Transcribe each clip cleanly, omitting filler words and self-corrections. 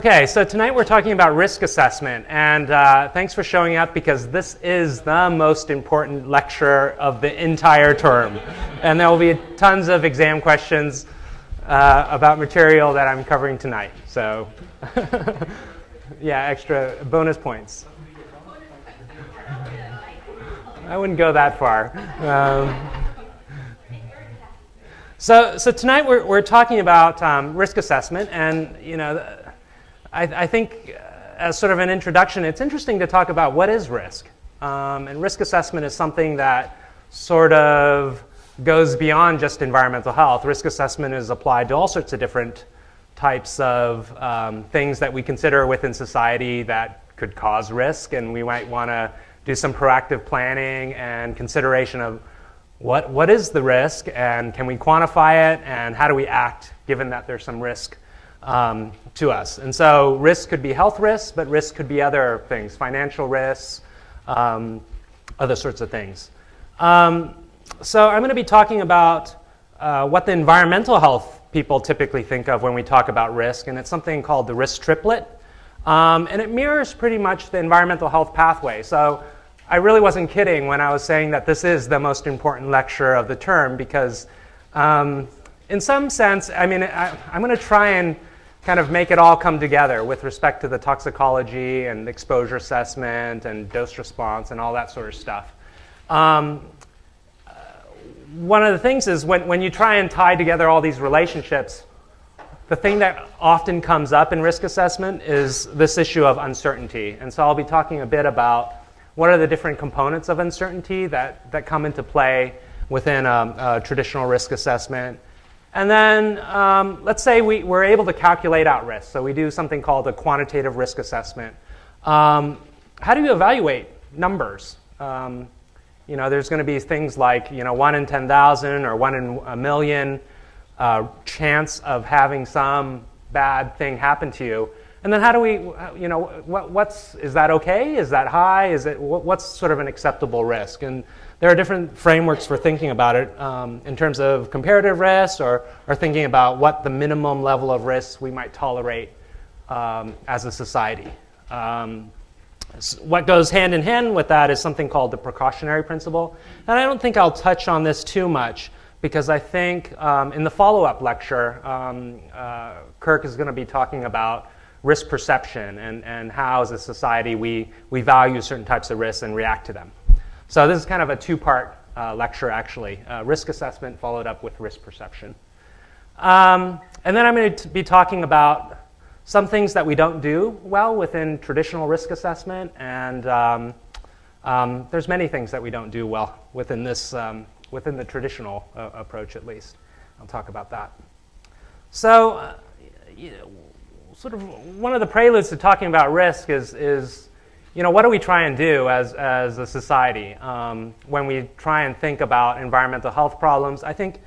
Okay, so tonight we're talking about risk assessment, and thanks for showing up because this is the most important lecture of the entire term. And there will be tons of exam questions about material that I'm covering tonight. So, yeah, extra bonus points. I wouldn't go that far. So tonight we're talking about risk assessment, and I think as sort of an introduction, it's interesting to talk about what is risk. And risk assessment is something that sort of goes beyond just environmental health. Risk assessment is applied to all sorts of different types of things that we consider within society that could cause risk, and we might want to do some proactive planning and consideration of what is the risk, and can we quantify it, and how do we act given that there's some risk to us. And so risk could be health risks, but risk could be other things, financial risks, other sorts of things. So I'm going to be talking about what the environmental health people typically think of when we talk about risk, and it's something called the risk triplet. And it mirrors pretty much the environmental health pathway. So I really wasn't kidding when I was saying that this is the most important lecture of the term, because in some sense, I mean, I'm going to try and kind of make it all come together with respect to the toxicology and exposure assessment and dose response and all that sort of stuff. One of the things is when you try and tie together all these relationships, the thing that often comes up in risk assessment is this issue of uncertainty. And so I'll be talking a bit about what are the different components of uncertainty that come into play within a traditional risk assessment. And then let's say we're able to calculate out risk. So we do something called a quantitative risk assessment. How do you evaluate numbers? There's going to be things like 1 in 10,000 or 1 in a million chance of having some bad thing happen to you. And then how do we, is that okay? Is that high? What's sort of an acceptable risk? And there are different frameworks for thinking about it in terms of comparative risk or thinking about what the minimum level of risk we might tolerate as a society. What goes hand in hand with that is something called the precautionary principle. And I don't think I'll touch on this too much because I think in the follow-up lecture, Kirk is going to be talking about risk perception and how as a society we value certain types of risks and react to them. So this is kind of a two-part lecture, actually. Risk assessment followed up with risk perception. And then I'm going to be talking about some things that we don't do well within traditional risk assessment. And there's many things that we don't do well within this, within the traditional approach, at least. I'll talk about that. So sort of one of the preludes to talking about risk is what do we try and do as a society when we try and think about environmental health problems? I think,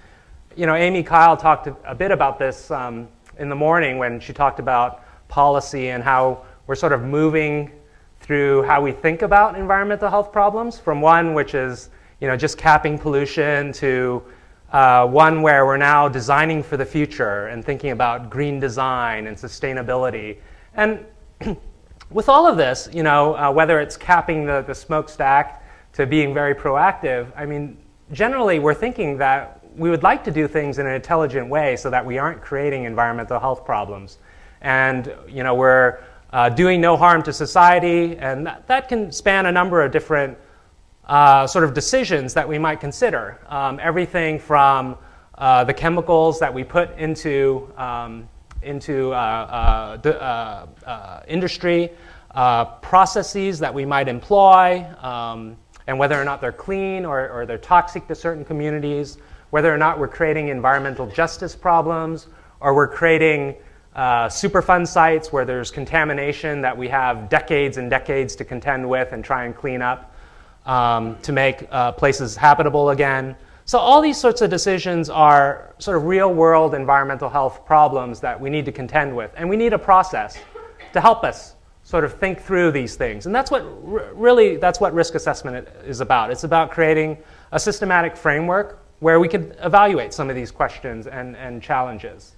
Amy Kyle talked a bit about this in the morning when she talked about policy and how we're sort of moving through how we think about environmental health problems from one which is, just capping pollution to one where we're now designing for the future and thinking about green design and sustainability. And with all of this, whether it's capping the smokestack to being very proactive, I mean, generally we're thinking that we would like to do things in an intelligent way so that we aren't creating environmental health problems. And, we're doing no harm to society, and that can span a number of different sort of decisions that we might consider. Everything from the chemicals that we put into industry, processes that we might employ, and whether or not they're clean or they're toxic to certain communities, whether or not we're creating environmental justice problems, or we're creating Superfund sites where there's contamination that we have decades and decades to contend with and try and clean up to make places habitable again. So all these sorts of decisions are sort of real-world environmental health problems that we need to contend with. And we need a process to help us sort of think through these things. And that's what risk assessment is about. It's about creating a systematic framework where we can evaluate some of these questions and challenges.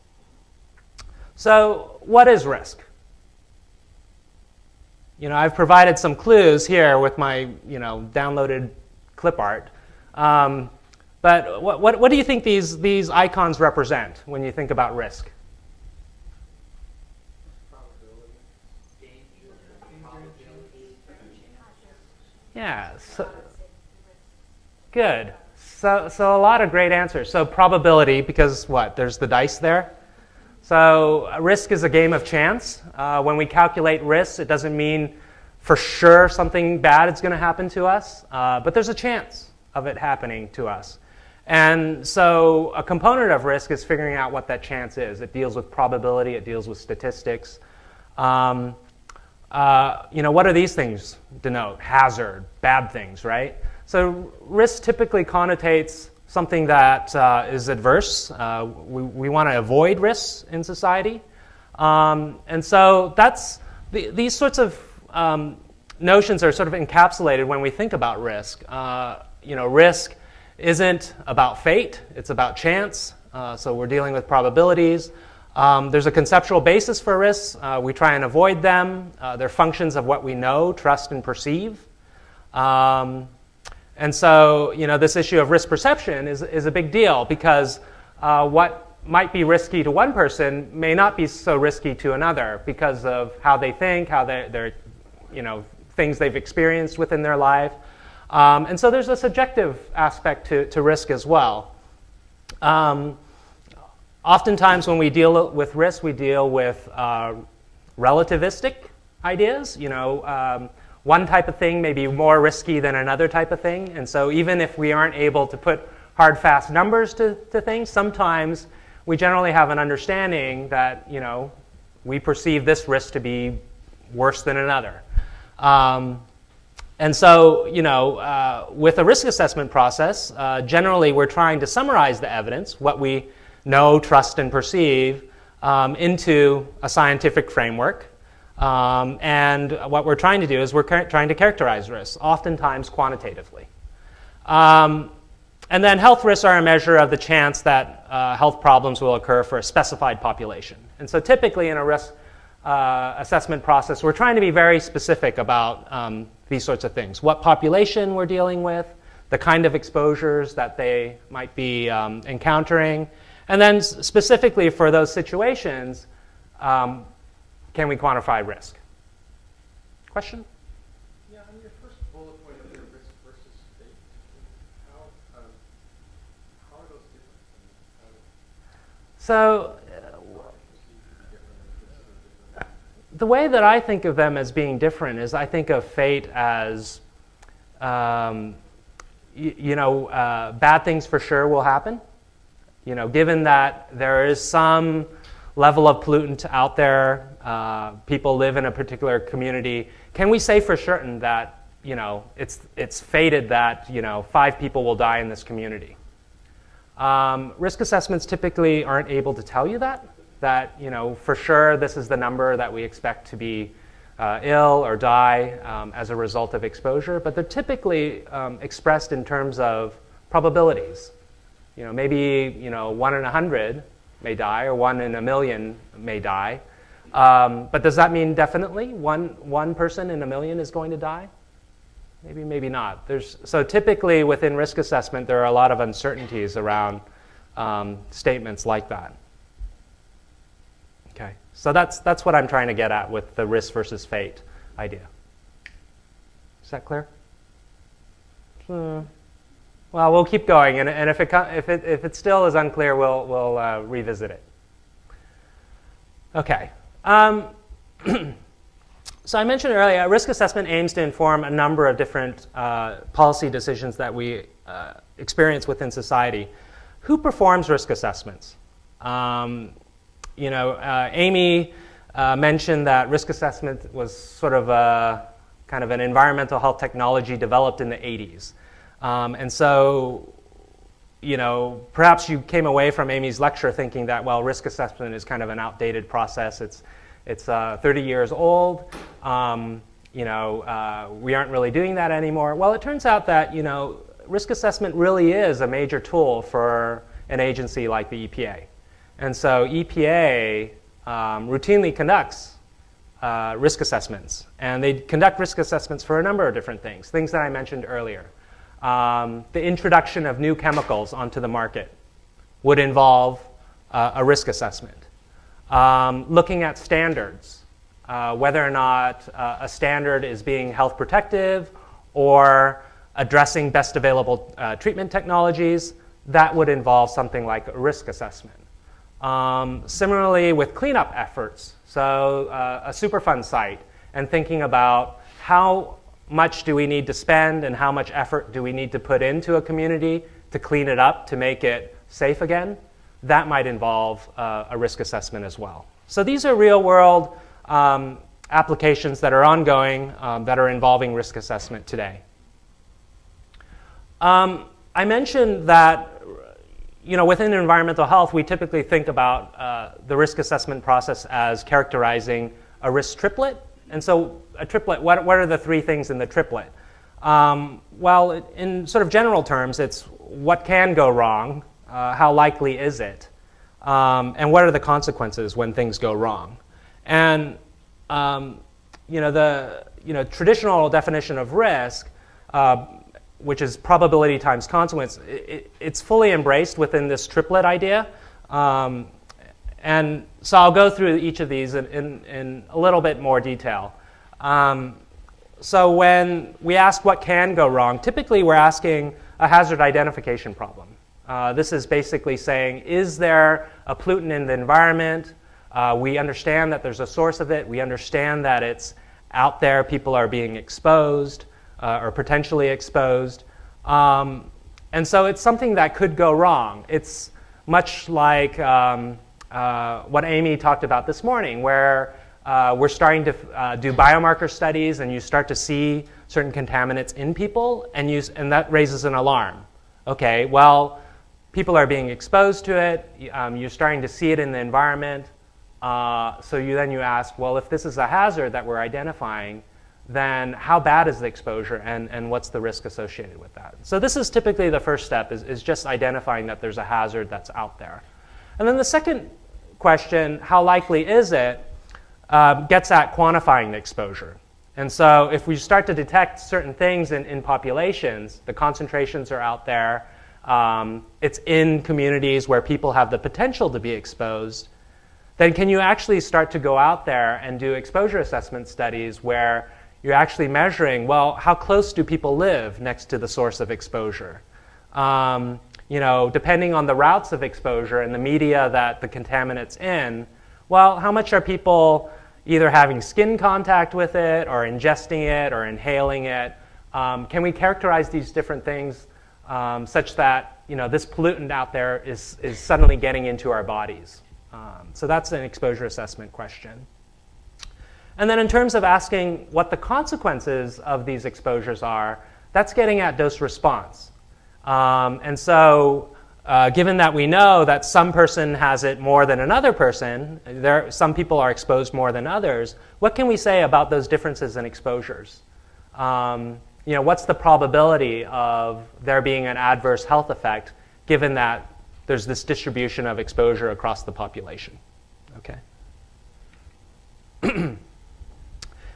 So what is risk? I've provided some clues here with my, downloaded clip art. But what do you think these icons represent when you think about risk? Yeah. Good. So a lot of great answers. So probability, because what? There's the dice there. So risk is a game of chance. When we calculate risk, it doesn't mean for sure something bad is going to happen to us, but there's a chance of it happening to us. And so a component of risk is figuring out what that chance is. It deals with probability. It deals with statistics. What do these things denote? Hazard, bad things, right? So risk typically connotates something that is adverse. We want to avoid risks in society. And so these sorts of notions are sort of encapsulated when we think about risk. Risk isn't about fate. It's about chance. So we're dealing with probabilities. There's a conceptual basis for risks. We try and avoid them. They're functions of what we know, trust, and perceive. And so, this issue of risk perception is a big deal because what might be risky to one person may not be so risky to another because of how they think, how they're things they've experienced within their life. And so there's a subjective aspect to risk as well. Oftentimes when we deal with risk, we deal with relativistic ideas. One type of thing may be more risky than another type of thing. And so even if we aren't able to put hard, fast numbers to things, sometimes we generally have an understanding that, we perceive this risk to be worse than another. And so, with a risk assessment process, generally we're trying to summarize the evidence, what we know, trust, and perceive, into a scientific framework. And what we're trying to do is we're trying to characterize risks, oftentimes quantitatively. And then health risks are a measure of the chance that health problems will occur for a specified population. And so typically in a risk assessment process, we're trying to be very specific about these sorts of things. What population we're dealing with, the kind of exposures that they might be encountering, and then specifically for those situations, can we quantify risk? Question? Yeah, on your first bullet point of the risk versus fate, how are those different? So the way that I think of them as being different is I think of fate as, bad things for sure will happen. Given that there is some level of pollutant out there, people live in a particular community, can we say for certain that, it's fated that, 5 people will die in this community? Risk assessments typically aren't able to tell you that, for sure this is the number that we expect to be ill or die as a result of exposure, but they're typically expressed in terms of probabilities. Maybe 1 in 100 may die, or 1 in a million may die. But does that mean definitely one person in a million is going to die? Maybe, maybe not. So typically within risk assessment, there are a lot of uncertainties around statements like that. Okay, so that's what I'm trying to get at with the risk versus fate idea. Is that clear? Well, we'll keep going, and if it still is unclear, we'll revisit it. Okay. So I mentioned earlier, risk assessment aims to inform a number of different policy decisions that we experience within society. Who performs risk assessments? Amy mentioned that risk assessment was sort of kind of an environmental health technology developed in the 80s. And so, perhaps you came away from Amy's lecture thinking that, well, risk assessment is kind of an outdated process. It's 30 years old. We aren't really doing that anymore. Well, it turns out that, risk assessment really is a major tool for an agency like the EPA. And so EPA routinely conducts risk assessments. And they conduct risk assessments for a number of different things, things that I mentioned earlier. The introduction of new chemicals onto the market would involve a risk assessment. Looking at standards, whether or not a standard is being health protective or addressing best available treatment technologies, that would involve something like a risk assessment. Similarly with cleanup efforts, so a Superfund site, and thinking about how much do we need to spend and how much effort do we need to put into a community to clean it up, to make it safe again, that might involve a risk assessment as well. So these are real world applications that are ongoing that are involving risk assessment today. I mentioned that within environmental health, we typically think about the risk assessment process as characterizing a risk triplet. And so a triplet, what are the three things in the triplet? Well, in sort of general terms, it's what can go wrong, how likely is it, and what are the consequences when things go wrong. And the traditional definition of risk, which is probability times consequence, it's fully embraced within this triplet idea. And so I'll go through each of these in a little bit more detail. So when we ask what can go wrong, typically we're asking a hazard identification problem. This is basically saying, is there a pollutant in the environment? We understand that there's a source of it. We understand that it's out there. People are being exposed or potentially exposed. And so it's something that could go wrong. It's much like what Amy talked about this morning, where we're starting to do biomarker studies and you start to see certain contaminants in people and that raises an alarm. Okay, well, people are being exposed to it. You're starting to see it in the environment. So you ask, well, if this is a hazard that we're identifying, then how bad is the exposure and what's the risk associated with that? So this is typically the first step, is just identifying that there's a hazard that's out there. And then the second question, how likely is it, gets at quantifying the exposure. And so if we start to detect certain things in populations, the concentrations are out there, it's in communities where people have the potential to be exposed, then can you actually start to go out there and do exposure assessment studies where you're actually measuring, well, how close do people live next to the source of exposure? Depending on the routes of exposure and the media that the contaminant's in, well, how much are people either having skin contact with it or ingesting it or inhaling it? Can we characterize these different things such that this pollutant out there is suddenly getting into our bodies? So that's an exposure assessment question. And then in terms of asking what the consequences of these exposures are, that's getting at dose response. And so given that we know that some person has it more than another person, some people are exposed more than others, what can we say about those differences in exposures? What's the probability of there being an adverse health effect given that there's this distribution of exposure across the population? Okay.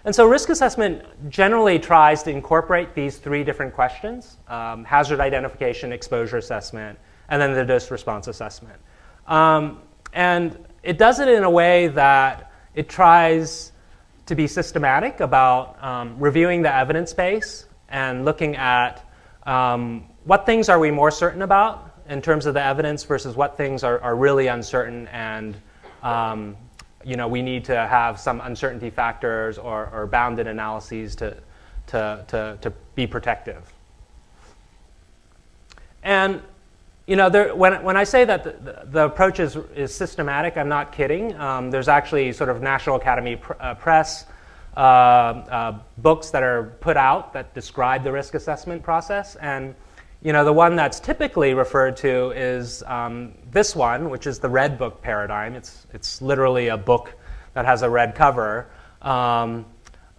And so risk assessment generally tries to incorporate these three different questions, hazard identification, exposure assessment, and then the dose response assessment. And it does it in a way that it tries to be systematic about reviewing the evidence base and looking at what things are we more certain about in terms of the evidence versus what things are really uncertain and we need to have some uncertainty factors or bounded analyses to be protective. And when I say that the approach is systematic, I'm not kidding. There's actually sort of National Academy Press books that are put out that describe the risk assessment process. And the one that's typically referred to is this one, which is the Red Book paradigm. It's literally a book that has a red cover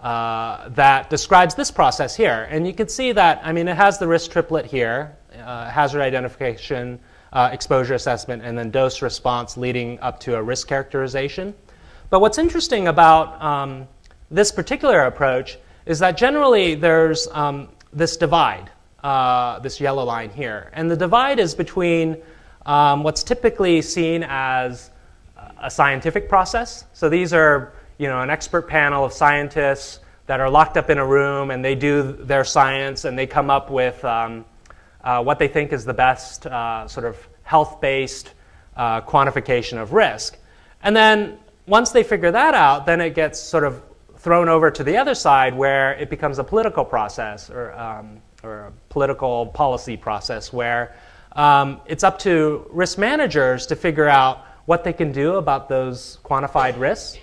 that describes this process here. And you can see that, it has the risk triplet here, hazard identification, exposure assessment, and then dose response leading up to a risk characterization. But what's interesting about this particular approach is that generally there's this divide, this yellow line here. And the divide is between what's typically seen as a scientific process. So these are, an expert panel of scientists that are locked up in a room, and they do their science, and they come up with what they think is the best sort of health-based quantification of risk. And then once they figure that out, then it gets sort of thrown over to the other side, where it becomes a political process or a political policy process, where it's up to risk managers to figure out what they can do about those quantified risks.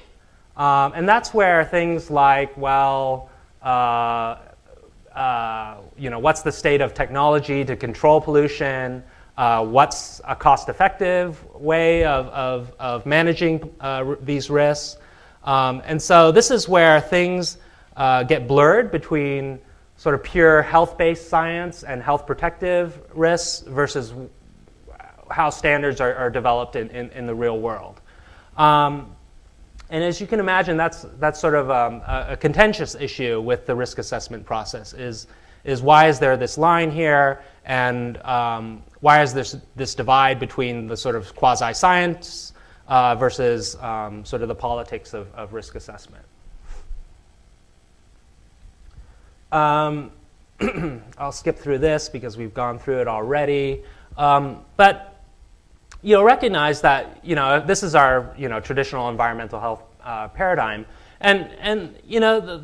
And that's where things like, what's the state of technology to control pollution? What's a cost-effective way of managing these risks? And so this is where things get blurred between sort of pure health-based science and health protective risks versus how standards are developed in the real world. And as you can imagine, that's sort of a contentious issue with the risk assessment process, is why is there this line here, and why is this divide between the sort of quasi-science versus sort of the politics of risk assessment. I'll skip through this because we've gone through it already. But recognize that this is our traditional environmental health paradigm, and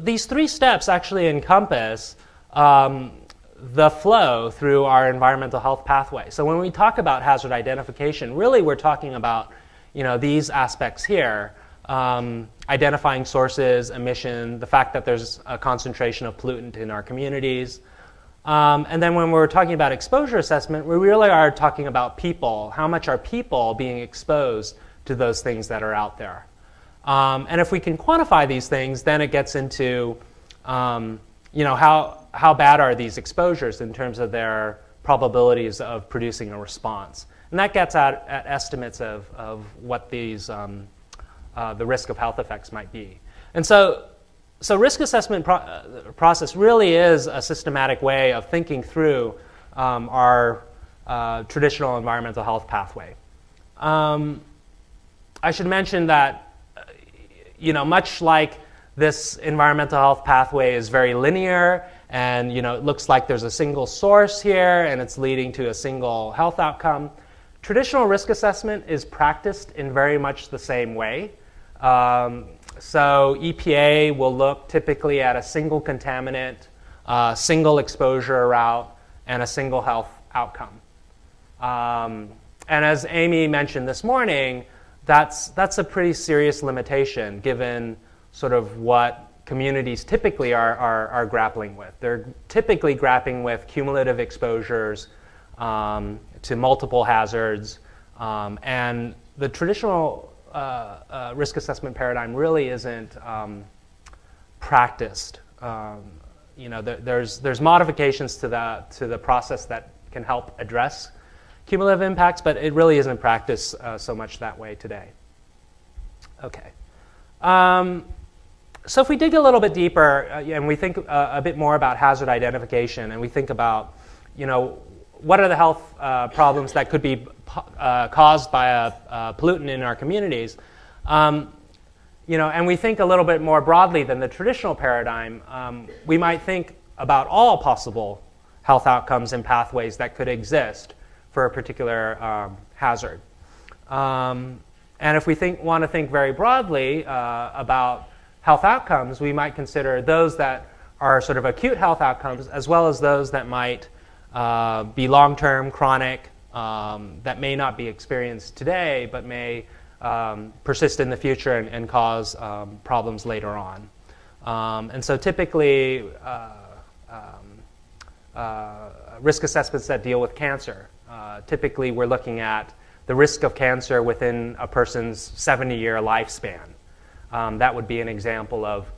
these three steps actually encompass the flow through our environmental health pathway. So when we talk about hazard identification, really we're talking about these aspects here: identifying sources, emission, the fact that there's a concentration of pollutant in our communities. And then when we're talking about exposure assessment, we really are talking about people. How much are people being exposed to those things that are out there? And if we can quantify these things, then it gets into how bad are these exposures in terms of their probabilities of producing a response. And that gets at estimates of what these the risk of health effects might be. And so risk assessment process really is a systematic way of thinking through our traditional environmental health pathway. I should mention that much like this environmental health pathway is very linear, and it looks like there's a single source here and it's leading to a single health outcome, traditional risk assessment is practiced in very much the same way. So EPA will look typically at a single contaminant, single exposure route, and a single health outcome. And as Amy mentioned this morning, that's a pretty serious limitation given sort of what communities typically are grappling with. They're typically grappling with cumulative exposures to multiple hazards, and the traditional risk assessment paradigm really isn't practiced. There's modifications to the process that can help address cumulative impacts, but it really isn't practiced so much that way today. Okay. So if we dig a little bit deeper and we think a bit more about hazard identification, and we think about, what are the health problems that could be caused by a pollutant in our communities, and we think a little bit more broadly than the traditional paradigm, we might think about all possible health outcomes and pathways that could exist for a particular hazard. And if we want to think very broadly about health outcomes, we might consider those that are sort of acute health outcomes, as well as those that might be long-term, chronic, that may not be experienced today, but may persist in the future and cause problems later on. And so typically, risk assessments that deal with cancer, typically we're looking at the risk of cancer within a person's 70-year lifespan. That would be an example of,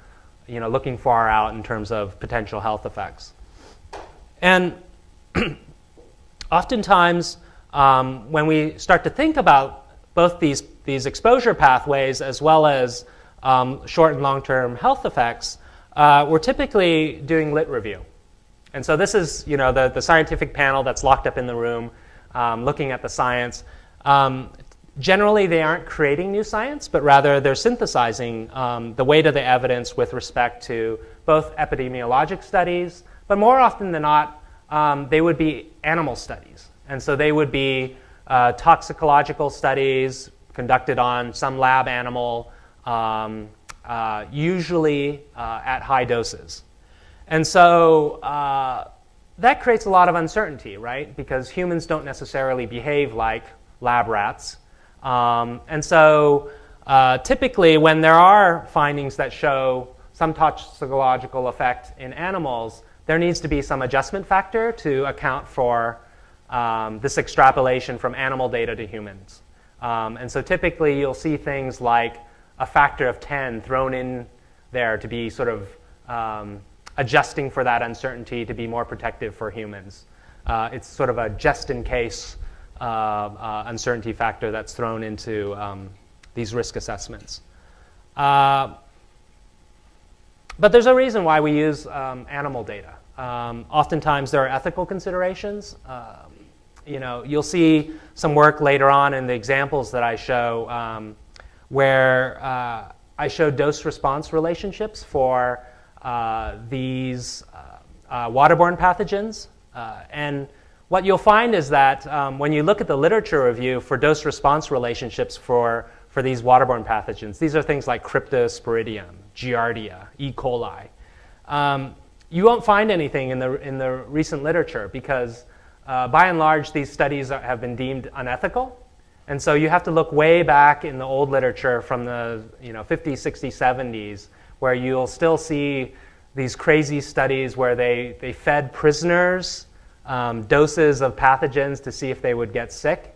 looking far out in terms of potential health effects. And oftentimes, when we start to think about both these exposure pathways as well as short and long-term health effects, we're typically doing lit review. And so this is, the scientific panel that's locked up in the room looking at the science. Generally, they aren't creating new science, but rather they're synthesizing the weight of the evidence with respect to both epidemiologic studies, but more often than not, they would be animal studies. And so they would be toxicological studies conducted on some lab animal, usually at high doses. And so that creates a lot of uncertainty, right? Because humans don't necessarily behave like lab rats. And so typically when there are findings that show some toxicological effect in animals, there needs to be some adjustment factor to account for this extrapolation from animal data to humans. And so typically you'll see things like a factor of 10 thrown in there to be sort of adjusting for that uncertainty to be more protective for humans. It's sort of a just-in-case uncertainty factor that's thrown into these risk assessments. But there's a reason why we use animal data. Oftentimes there are ethical considerations. You'll see some work later on in the examples that I show where I show dose-response relationships for these waterborne pathogens. And what you'll find is that when you look at the literature review for dose-response relationships for these waterborne pathogens, these are things like Cryptosporidium, Giardia, E. coli. You won't find anything in the recent literature because by and large these studies have been deemed unethical. And so you have to look way back in the old literature from the 50s, 60s, 70s, where you'll still see these crazy studies where they fed prisoners doses of pathogens to see if they would get sick.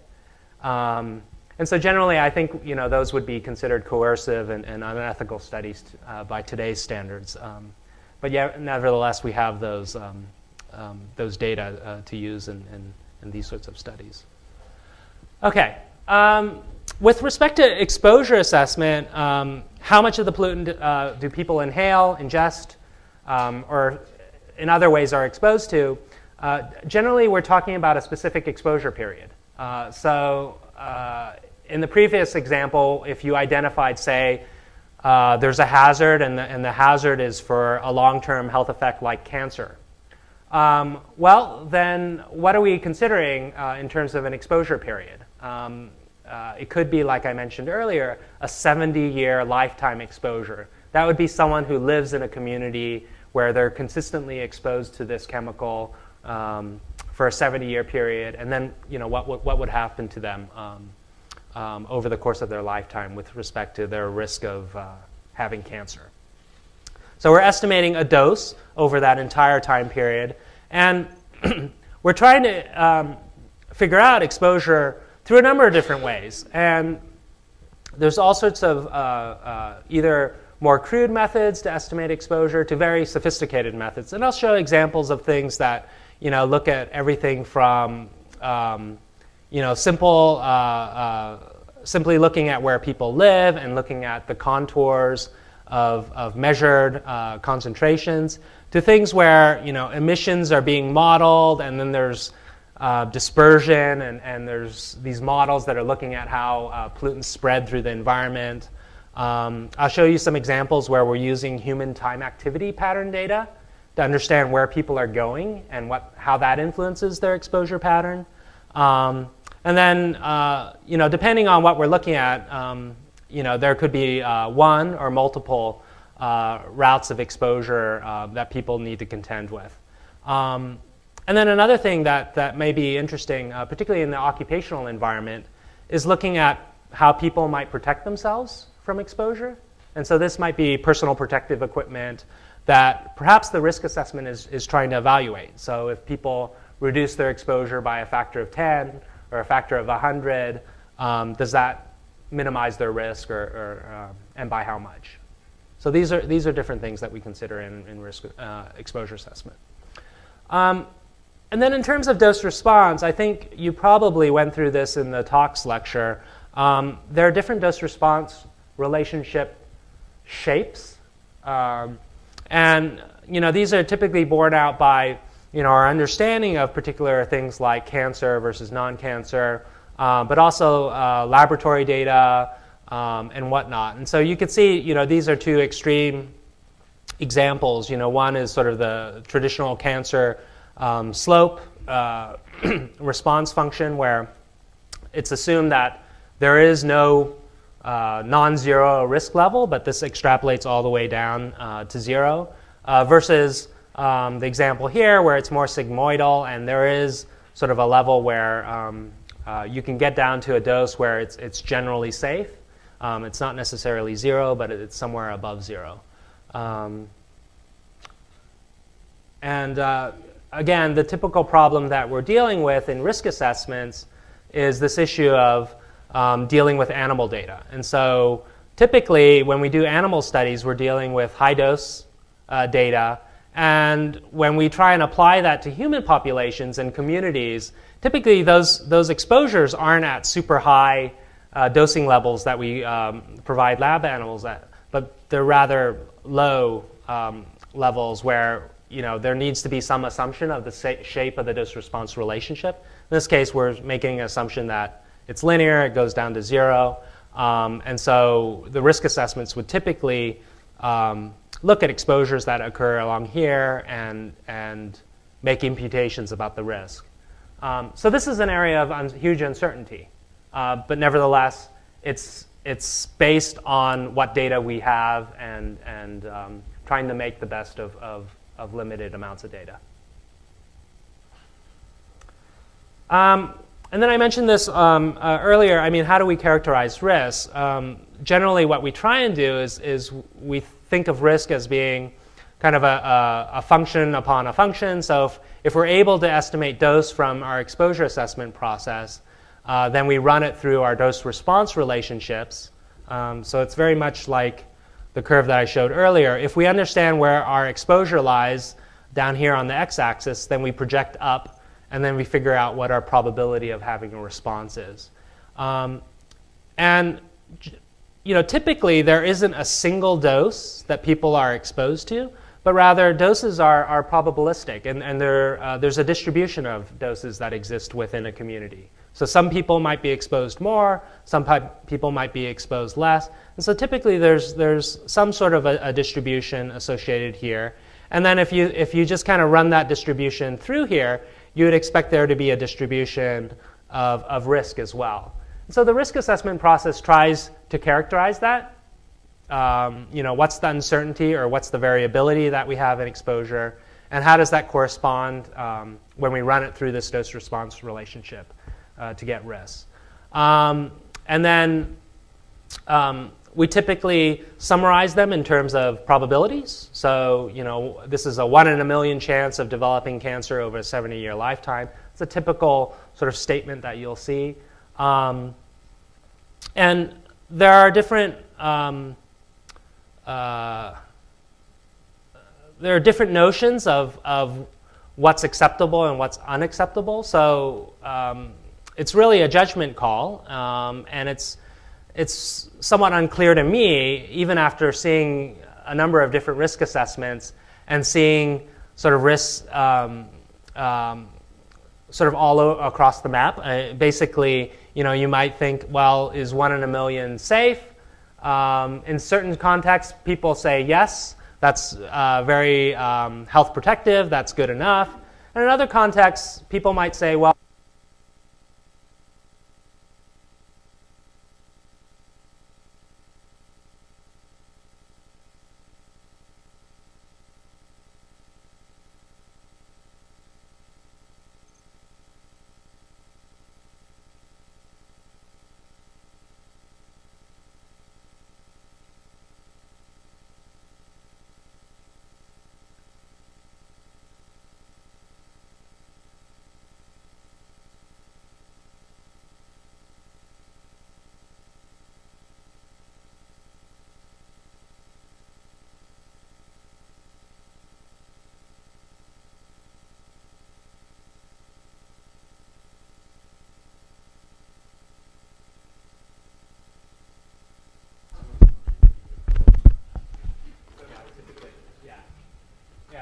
And so generally I think those would be considered coercive and unethical studies by today's standards. But yeah, nevertheless we have those data to use in these sorts of studies. Okay. With respect to exposure assessment, how much of the pollutant do people inhale, ingest, or in other ways are exposed to? Generally, we're talking about a specific exposure period. So in the previous example, if you identified, say, there's a hazard and the hazard is for a long-term health effect like cancer, well, then what are we considering in terms of an exposure period? It could be, like I mentioned earlier, a 70-year lifetime exposure. That would be someone who lives in a community where they're consistently exposed to this chemical for a 70-year period, and then what would happen to them over the course of their lifetime with respect to their risk of having cancer. So we're estimating a dose over that entire time period, and we're trying to figure out exposure through a number of different ways. And there's all sorts of either more crude methods to estimate exposure to very sophisticated methods. And I'll show examples of things that look at everything from simply looking at where people live and looking at the contours of measured concentrations to things where emissions are being modeled, and then there's dispersion, and there's these models that are looking at how pollutants spread through the environment. I'll show you some examples where we're using human time activity pattern data to understand where people are going and how that influences their exposure pattern. And then, depending on what we're looking at, there could be one or multiple routes of exposure that people need to contend with. And then another thing that may be interesting, particularly in the occupational environment, is looking at how people might protect themselves from exposure. And so this might be personal protective equipment that perhaps the risk assessment is trying to evaluate. So if people reduce their exposure by a factor of 10 or a factor of 100, does that minimize their risk, and by how much? So these are different things that we consider in risk exposure assessment. And then in terms of dose response, I think you probably went through this in the talks lecture. There are different dose response relationship shapes. And these are typically borne out by our understanding of particular things like cancer versus non-cancer, but also laboratory data and whatnot. And so you can see, these are two extreme examples. One is sort of the traditional cancer slope response function, where it's assumed that there is no non-zero risk level, but this extrapolates all the way down to zero, versus the example here where it's more sigmoidal, and there is sort of a level where you can get down to a dose where it's generally safe. It's not necessarily zero, but it's somewhere above zero. Again, the typical problem that we're dealing with in risk assessments is this issue of dealing with animal data. And so typically when we do animal studies, we're dealing with high dose data. And when we try and apply that to human populations and communities, typically those exposures aren't at super high dosing levels that we provide lab animals at, but they're rather low levels where there needs to be some assumption of the shape of the dose-response relationship. In this case, we're making an assumption that it's linear, it goes down to zero, and so the risk assessments would typically look at exposures that occur along here and make imputations about the risk. So this is an area of huge uncertainty, but nevertheless, it's based on what data we have and trying to make the best of limited amounts of data. And then I mentioned this earlier. I mean, how do we characterize risk? Generally, what we try and do is we think of risk as being kind of a function upon a function. So if we're able to estimate dose from our exposure assessment process, then we run it through our dose-response relationships. So it's very much like the curve that I showed earlier. If we understand where our exposure lies down here on the x-axis, then we project up, and then we figure out what our probability of having a response is. And typically there isn't a single dose that people are exposed to, but rather doses are probabilistic, and there's a distribution of doses that exist within a community. So some people might be exposed more, some people might be exposed less, and so typically there's some sort of a distribution associated here. And then if you just kind of run that distribution through here, you would expect there to be a distribution of risk as well. And so the risk assessment process tries to characterize that. What's the uncertainty or what's the variability that we have in exposure, and how does that correspond when we run it through this dose-response relationship to get risk. And then we typically summarize them in terms of probabilities. So, this is a 1 in a million chance of developing cancer over a 70-year lifetime. It's a typical sort of statement that you'll see. And there are different notions of what's acceptable and what's unacceptable. So it's really a judgment call, and it's somewhat unclear to me, even after seeing a number of different risk assessments and seeing sort of risks sort of all across the map. Basically, you might think, well, is 1 in a million safe? In certain contexts, people say yes, that's very health protective, that's good enough. And in other contexts, people might say, well,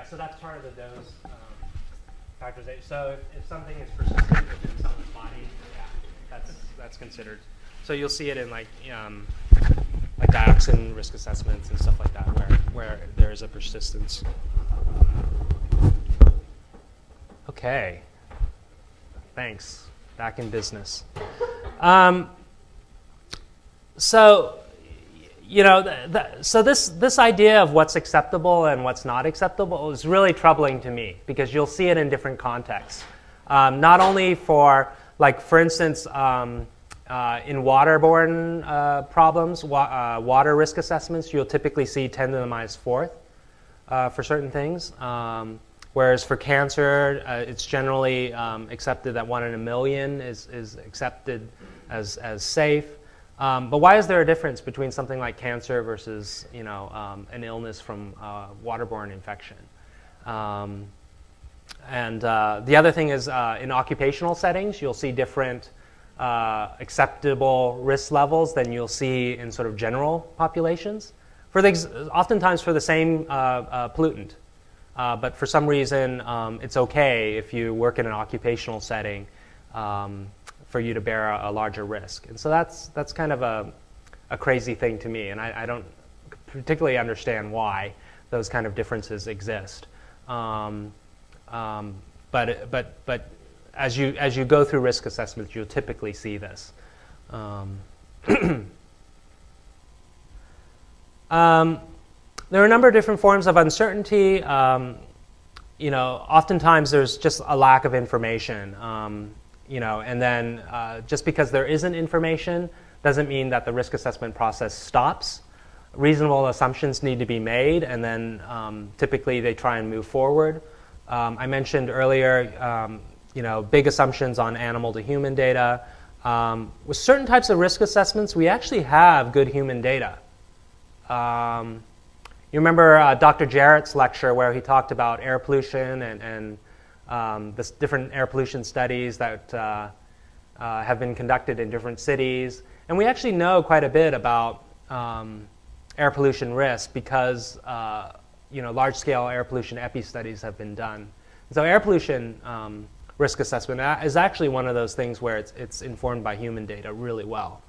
so that's part of the dose factorization. So if something is persistent within someone's body, yeah, that's considered. So you'll see it in like dioxin risk assessments and stuff like that, where there is a persistence. Okay. Thanks. Back in business. So, so this idea of what's acceptable and what's not acceptable is really troubling to me because you'll see it in different contexts. Not only for instance, in waterborne problems, water risk assessments, you'll typically see 10 to the minus fourth for certain things. Whereas for cancer, it's generally accepted that 1 in a million is accepted as safe. But why is there a difference between something like cancer versus an illness from waterborne infection? And the other thing is in occupational settings, you'll see different acceptable risk levels than you'll see in sort of general populations. Oftentimes for the same pollutant. But for some reason, it's okay if you work in an occupational setting for you to bear a larger risk. And so that's kind of a crazy thing to me, and I don't particularly understand why those kind of differences exist. But as you go through risk assessments, you'll typically see this. There are a number of different forms of uncertainty. Oftentimes there's just a lack of information. And then just because there isn't information doesn't mean that the risk assessment process stops. Reasonable assumptions need to be made, and then typically they try and move forward. I mentioned earlier, big assumptions on animal to human data. With certain types of risk assessments, we actually have good human data. You remember Dr. Jarrett's lecture where he talked about air pollution and the different air pollution studies that have been conducted in different cities. And we actually know quite a bit about air pollution risk because large-scale air pollution epi-studies have been done. So air pollution risk assessment is actually one of those things where it's informed by human data really well.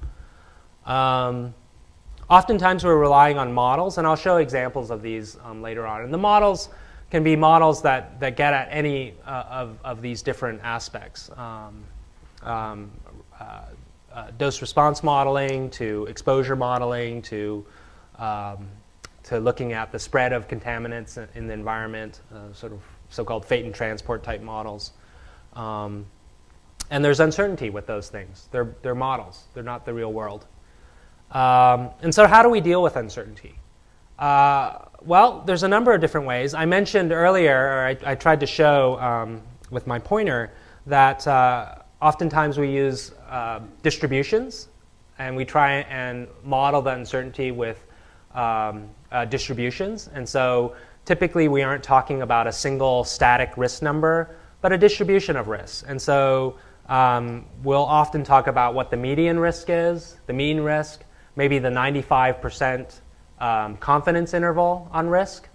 Oftentimes we're relying on models, and I'll show examples of these later on. And the models can be models that get at any of these different aspects. Dose-response modeling, to exposure modeling, to looking at the spread of contaminants in the environment, sort of so-called fate and transport type models. And there's uncertainty with those things. They're models. They're not the real world. And so how do we deal with uncertainty? Well, there's a number of different ways. I mentioned earlier, or I tried to show with my pointer, that oftentimes we use distributions, and we try and model the uncertainty with distributions. And so typically we aren't talking about a single static risk number, but a distribution of risks. And so we'll often talk about what the median risk is, the mean risk, maybe the 95% confidence interval on risk.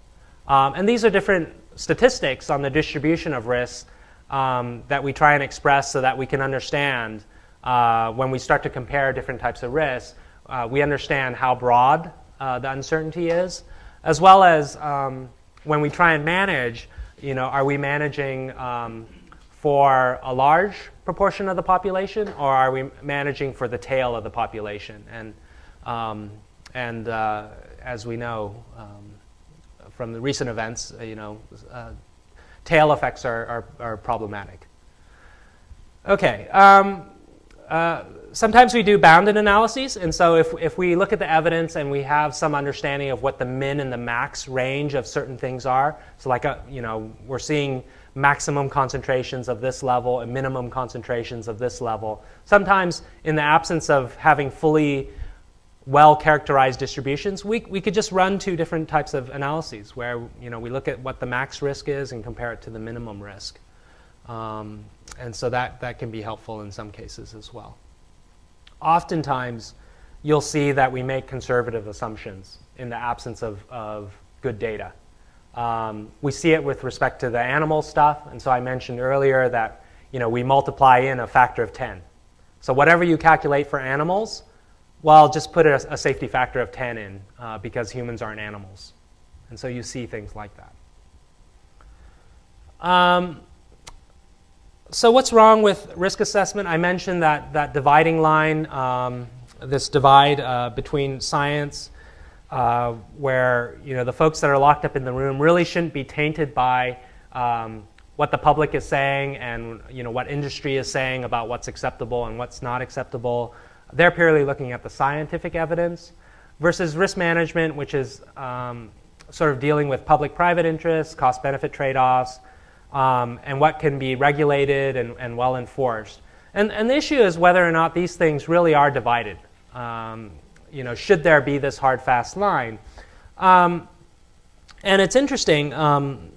And these are different statistics on the distribution of risks that we try and express so that we can understand when we start to compare different types of risks, we understand how broad the uncertainty is, as well as when we try and manage, are we managing for a large proportion of the population, or are we managing for the tail of the population? And as we know from the recent events, tail effects are problematic. Okay. Sometimes we do bounded analyses, and so if we look at the evidence and we have some understanding of what the min and the max range of certain things are, so like we're seeing maximum concentrations of this level and minimum concentrations of this level. Sometimes in the absence of having fully well-characterized distributions, we could just run two different types of analyses where we look at what the max risk is and compare it to the minimum risk. And so that can be helpful in some cases as well. Oftentimes, you'll see that we make conservative assumptions in the absence of good data. We see it with respect to the animal stuff, and so I mentioned earlier that we multiply in a factor of 10. So whatever you calculate for animals, well, just put a safety factor of 10 in because humans aren't animals. And so you see things like that. So what's wrong with risk assessment? I mentioned that dividing line, this divide between science, where the folks that are locked up in the room really shouldn't be tainted by what the public is saying and what industry is saying about what's acceptable and what's not acceptable. They're purely looking at the scientific evidence versus risk management, which is sort of dealing with public-private interests, cost-benefit trade-offs, and what can be regulated and well enforced. And the issue is whether or not these things really are divided. Should there be this hard, fast line? And it's interesting.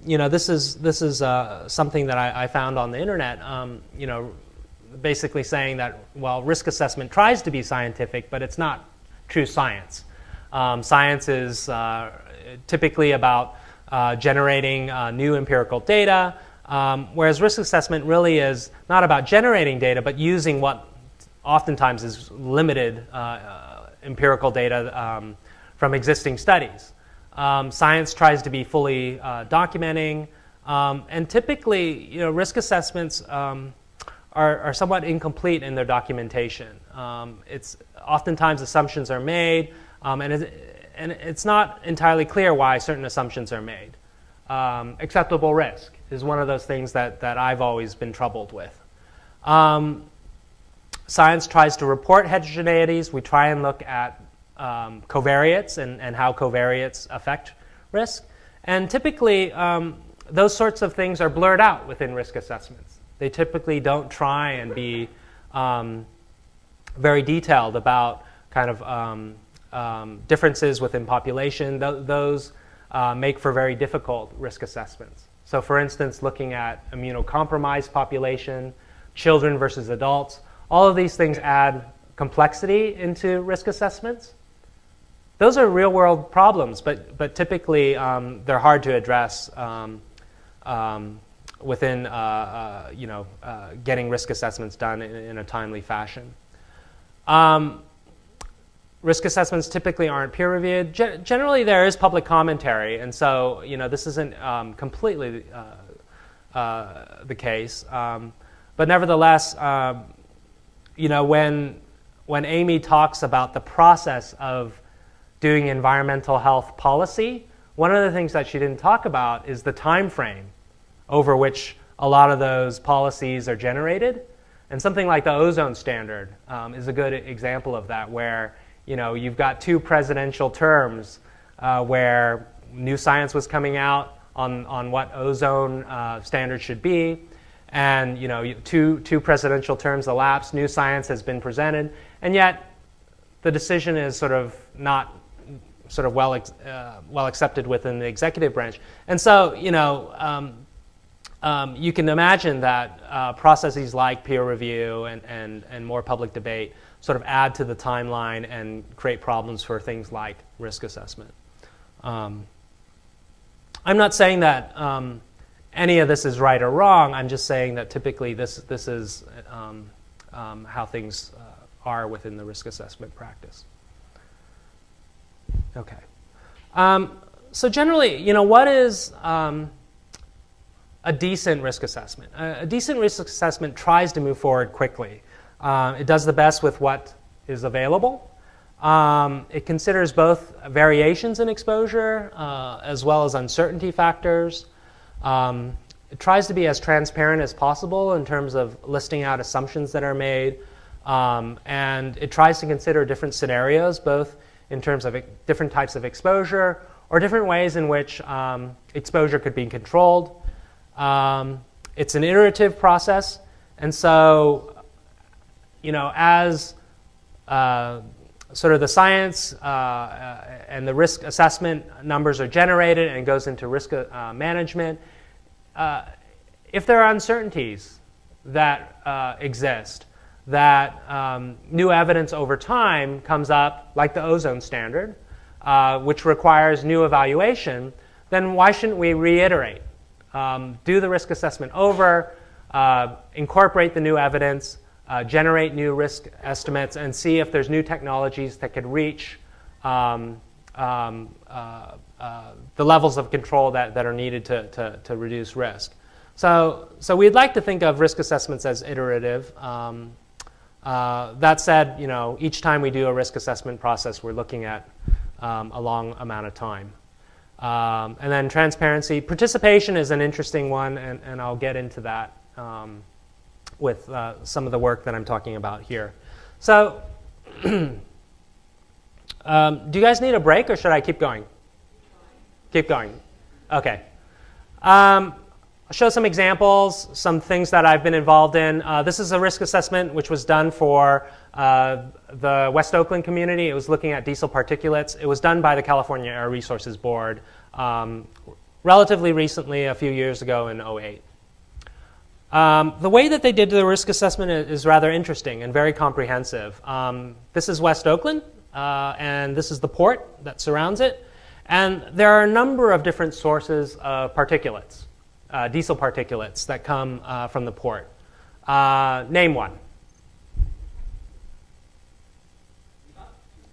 This is something that I found on the internet. Basically saying that risk assessment tries to be scientific, but it's not true science. Science is typically about generating new empirical data, whereas risk assessment really is not about generating data, but using what oftentimes is limited empirical data from existing studies. Science tries to be fully documenting, and typically, risk assessments are somewhat incomplete in their documentation. It's oftentimes assumptions are made, and it's not entirely clear why certain assumptions are made. Acceptable risk is one of those things that I've always been troubled with. Science tries to report heterogeneities. We try and look at covariates and how covariates affect risk. And typically, those sorts of things are blurred out within risk assessments. They typically don't try and be very detailed about kind of differences within population. Those make for very difficult risk assessments. So for instance, looking at immunocompromised population, children versus adults, all of these things add complexity into risk assessments. Those are real-world problems, but typically they're hard to address within getting risk assessments done in a timely fashion. Risk assessments typically aren't peer-reviewed. Generally, there is public commentary, and so this isn't completely the case. But nevertheless, when Amy talks about the process of doing environmental health policy, one of the things that she didn't talk about is the time frame over which a lot of those policies are generated. And something like the ozone standard is a good example of that, where you've got two presidential terms where new science was coming out on what ozone standards should be, and two presidential terms elapsed, new science has been presented, and yet the decision is sort of not well accepted within the executive branch. And so you can imagine that processes like peer review and more public debate sort of add to the timeline and create problems for things like risk assessment. I'm not saying that any of this is right or wrong. I'm just saying that typically this is how things are within the risk assessment practice. Okay. So generally, what is a decent risk assessment? A decent risk assessment tries to move forward quickly. It does the best with what is available. It considers both variations in exposure as well as uncertainty factors. It tries to be as transparent as possible in terms of listing out assumptions that are made. And it tries to consider different scenarios, both in terms of different types of exposure or different ways in which exposure could be controlled. It's an iterative process, and so as sort of the science and the risk assessment numbers are generated and goes into risk management, if there are uncertainties that exist, that new evidence over time comes up, like the ozone standard, which requires new evaluation, then why shouldn't we reiterate? Do the risk assessment over, incorporate the new evidence, generate new risk estimates, and see if there's new technologies that could reach the levels of control that are needed to reduce risk. So we'd like to think of risk assessments as iterative. That said, each time we do a risk assessment process, we're looking at a long amount of time. And then transparency. Participation is an interesting one, and I'll get into that with some of the work that I'm talking about here. So do you guys need a break, or should I keep going? Keep going. Okay. I'll show some examples, some things that I've been involved in. This is a risk assessment which was done for the West Oakland community. It was looking at diesel particulates. It was done by the California Air Resources Board relatively recently, a few years ago in 2008. The way that they did the risk assessment is rather interesting and very comprehensive. This is West Oakland, and this is the port that surrounds it. And there are a number of different sources of particulates. Diesel particulates that come from the port. Name one.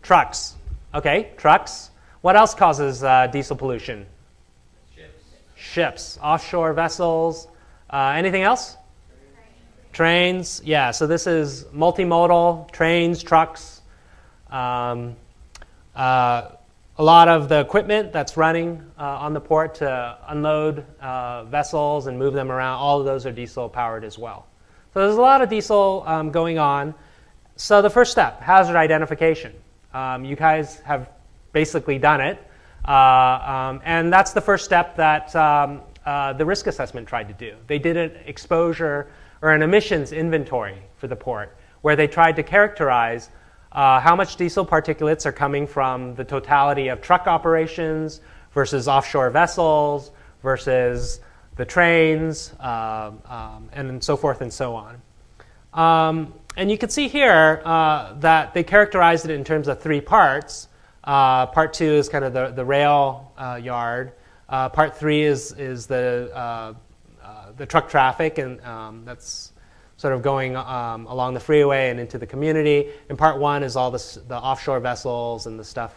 Trucks. Okay, trucks. What else causes diesel pollution? Ships. Offshore vessels. Anything else? Trains. Yeah, so this is multimodal, trains, trucks. A lot of the equipment that's running on the port to unload vessels and move them around, all of those are diesel powered as well. So there's a lot of diesel going on. So the first step, hazard identification. You guys have basically done it. And that's the first step that the risk assessment tried to do. They did an exposure or an emissions inventory for the port, where they tried to characterize how much diesel particulates are coming from the totality of truck operations versus offshore vessels versus the trains, and so forth and so on. And you can see here that they characterized it in terms of three parts. Part two is kind of the rail yard. Part three is the truck traffic, and that's sort of going along the freeway and into the community. And part one is all the offshore vessels and the stuff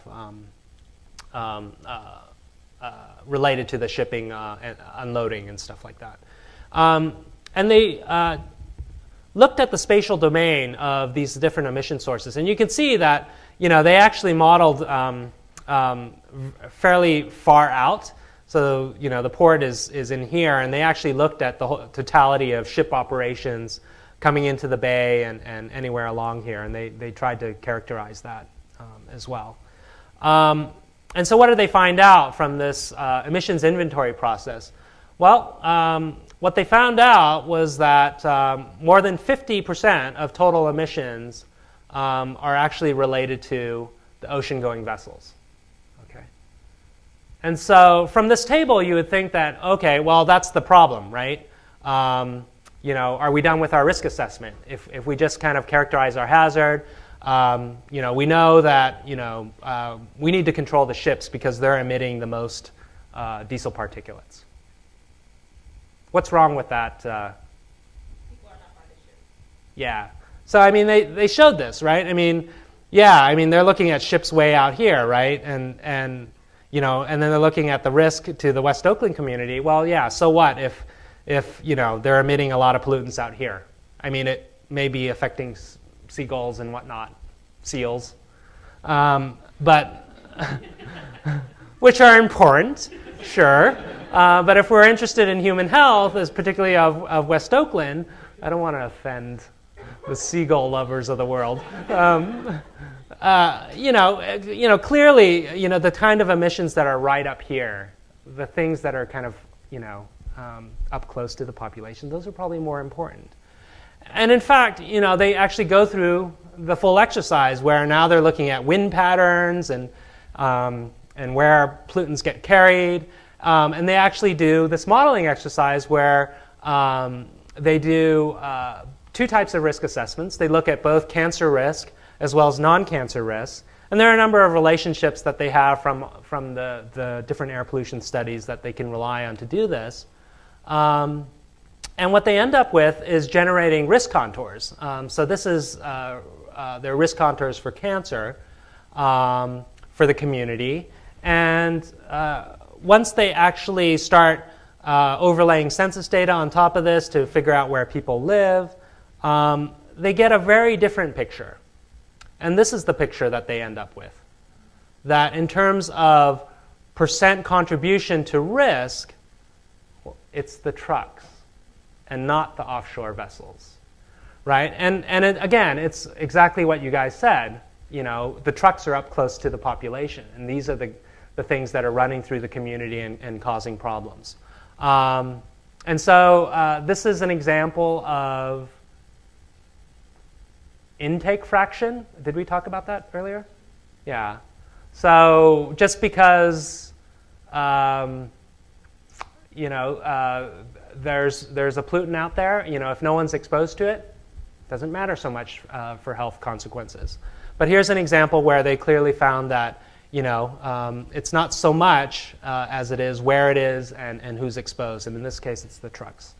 related to the shipping and unloading and stuff like that. And they looked at the spatial domain of these different emission sources. And you can see that they actually modeled fairly far out. So the port is in here, and they actually looked at the whole totality of ship operations coming into the bay and anywhere along here, and they tried to characterize that as well. And so what did they find out from this emissions inventory process? Well, what they found out was that more than 50% of total emissions are actually related to the ocean-going vessels. And so from this table, you would think that, okay, well, that's the problem, right? Are we done with our risk assessment? If we just kind of characterize our hazard, we know that, we need to control the ships because they're emitting the most diesel particulates. What's wrong with that? People are not by the ship. Yeah. So, I mean, they showed this, right? I mean, they're looking at ships way out here, right? And then they're looking at the risk to the West Oakland community. Well, yeah, so what if they're emitting a lot of pollutants out here? I mean, it may be affecting seagulls and whatnot, seals, but which are important, sure. But if we're interested in human health, as particularly of West Oakland, I don't want to offend the seagull lovers of the world. Clearly, the kind of emissions that are right up here, the things that are kind of, up close to the population, those are probably more important. And in fact, they actually go through the full exercise where now they're looking at wind patterns and where pollutants get carried. And they actually do this modeling exercise where they do two types of risk assessments. They look at both cancer risk as well as non-cancer risk. And there are a number of relationships that they have from the different air pollution studies that they can rely on to do this. And what they end up with is generating risk contours. So this is their risk contours for cancer for the community. And once they actually start overlaying census data on top of this to figure out where people live, they get a very different picture. And this is the picture that they end up with. That in terms of percent contribution to risk, it's the trucks and not the offshore vessels, right? And again, it's exactly what you guys said. You know, the trucks are up close to the population, and these are the things that are running through the community and causing problems. And so this is an example of intake fraction. Did we talk about that earlier? Yeah. So just because you know, there's a pollutant out there, you know, if no one's exposed to it, it doesn't matter so much for health consequences. But here's an example where they clearly found that, you know, it's not so much as it is where it is and who's exposed. And in this case, it's the trucks.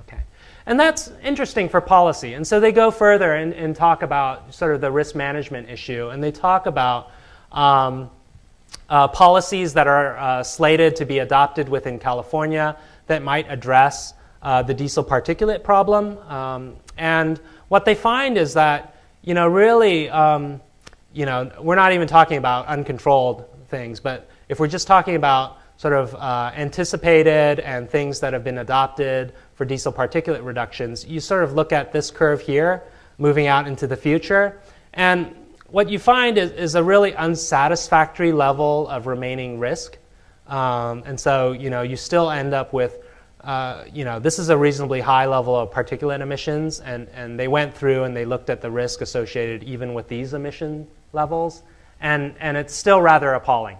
Okay. And that's interesting for policy. And so they go further and talk about sort of the risk management issue. And they talk about policies that are slated to be adopted within California that might address the diesel particulate problem. And what they find is that, you know, really, you know, we're not even talking about uncontrolled things, but if we're just talking about sort of anticipated and things that have been adopted for diesel particulate reductions, you sort of look at this curve here, moving out into the future, and what you find is a really unsatisfactory level of remaining risk. And so, you know, you still end up with, you know, this is a reasonably high level of particulate emissions, and they went through and they looked at the risk associated even with these emission levels, and it's still rather appalling.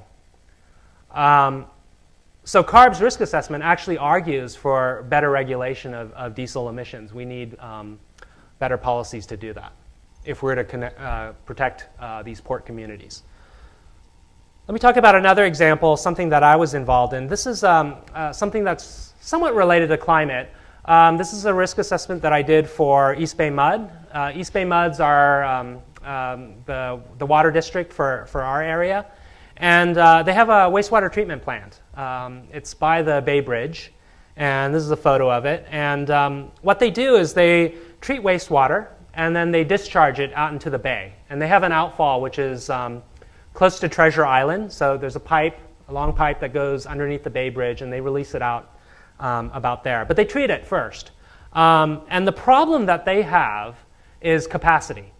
So CARB's risk assessment actually argues for better regulation of diesel emissions. We need better policies to do that if we're to protect these port communities. Let me talk about another example, something that I was involved in. This is something that's somewhat related to climate. This is a risk assessment that I did for East Bay Mud. East Bay Muds are the water district for our area. And they have a wastewater treatment plant. It's by the Bay Bridge. And this is a photo of it. And what they do is they treat wastewater, and then they discharge it out into the bay. And they have an outfall which is close to Treasure Island. So there's a long pipe that goes underneath the Bay Bridge, and they release it out about there. But they treat it first. And the problem that they have is capacity.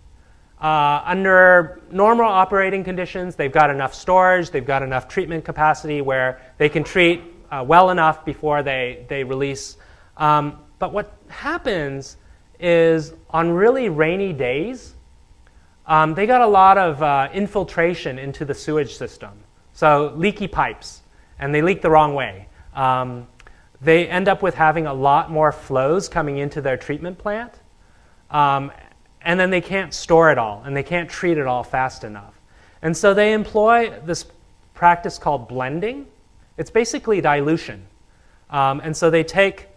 Under normal operating conditions, they've got enough storage, they've got enough treatment capacity where they can treat well enough before they release. But what happens is on really rainy days, they got a lot of infiltration into the sewage system. So leaky pipes, and they leak the wrong way. They end up with having a lot more flows coming into their treatment plant. And then they can't store it all, and they can't treat it all fast enough. And so they employ this practice called blending. It's basically dilution. And so they take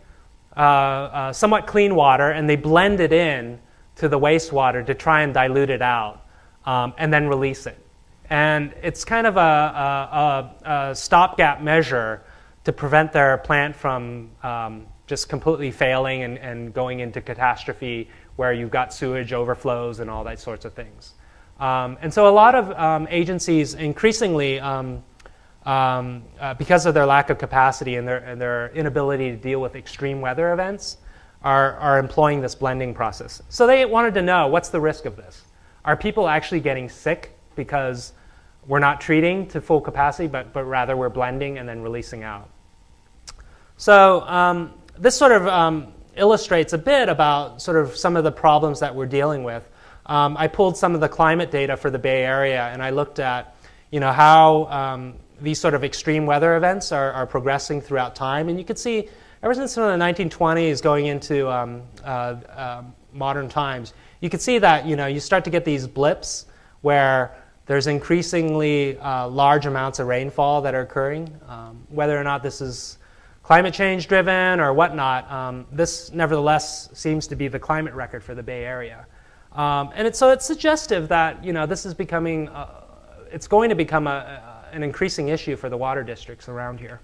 somewhat clean water, and they blend it in to the wastewater to try and dilute it out, and then release it. And it's kind of a stopgap measure to prevent their plant from just completely failing and going into catastrophe where you've got sewage overflows and all that sorts of things. And so a lot of agencies increasingly, because of their lack of capacity and their inability to deal with extreme weather events, are employing this blending process. So they wanted to know, what's the risk of this? Are people actually getting sick because we're not treating to full capacity, but rather we're blending and then releasing out? So this sort of illustrates a bit about sort of some of the problems that we're dealing with. I pulled some of the climate data for the Bay Area, and I looked at, you know, how these sort of extreme weather events are progressing throughout time. And you can see, ever since the 1920s going into modern times, you can see that, you know, you start to get these blips where There's increasingly large amounts of rainfall that are occurring. Whether or not this is climate change driven or whatnot, this nevertheless seems to be the climate record for the Bay Area. So it's suggestive that this is becoming, it's going to become an increasing issue for the water districts around here.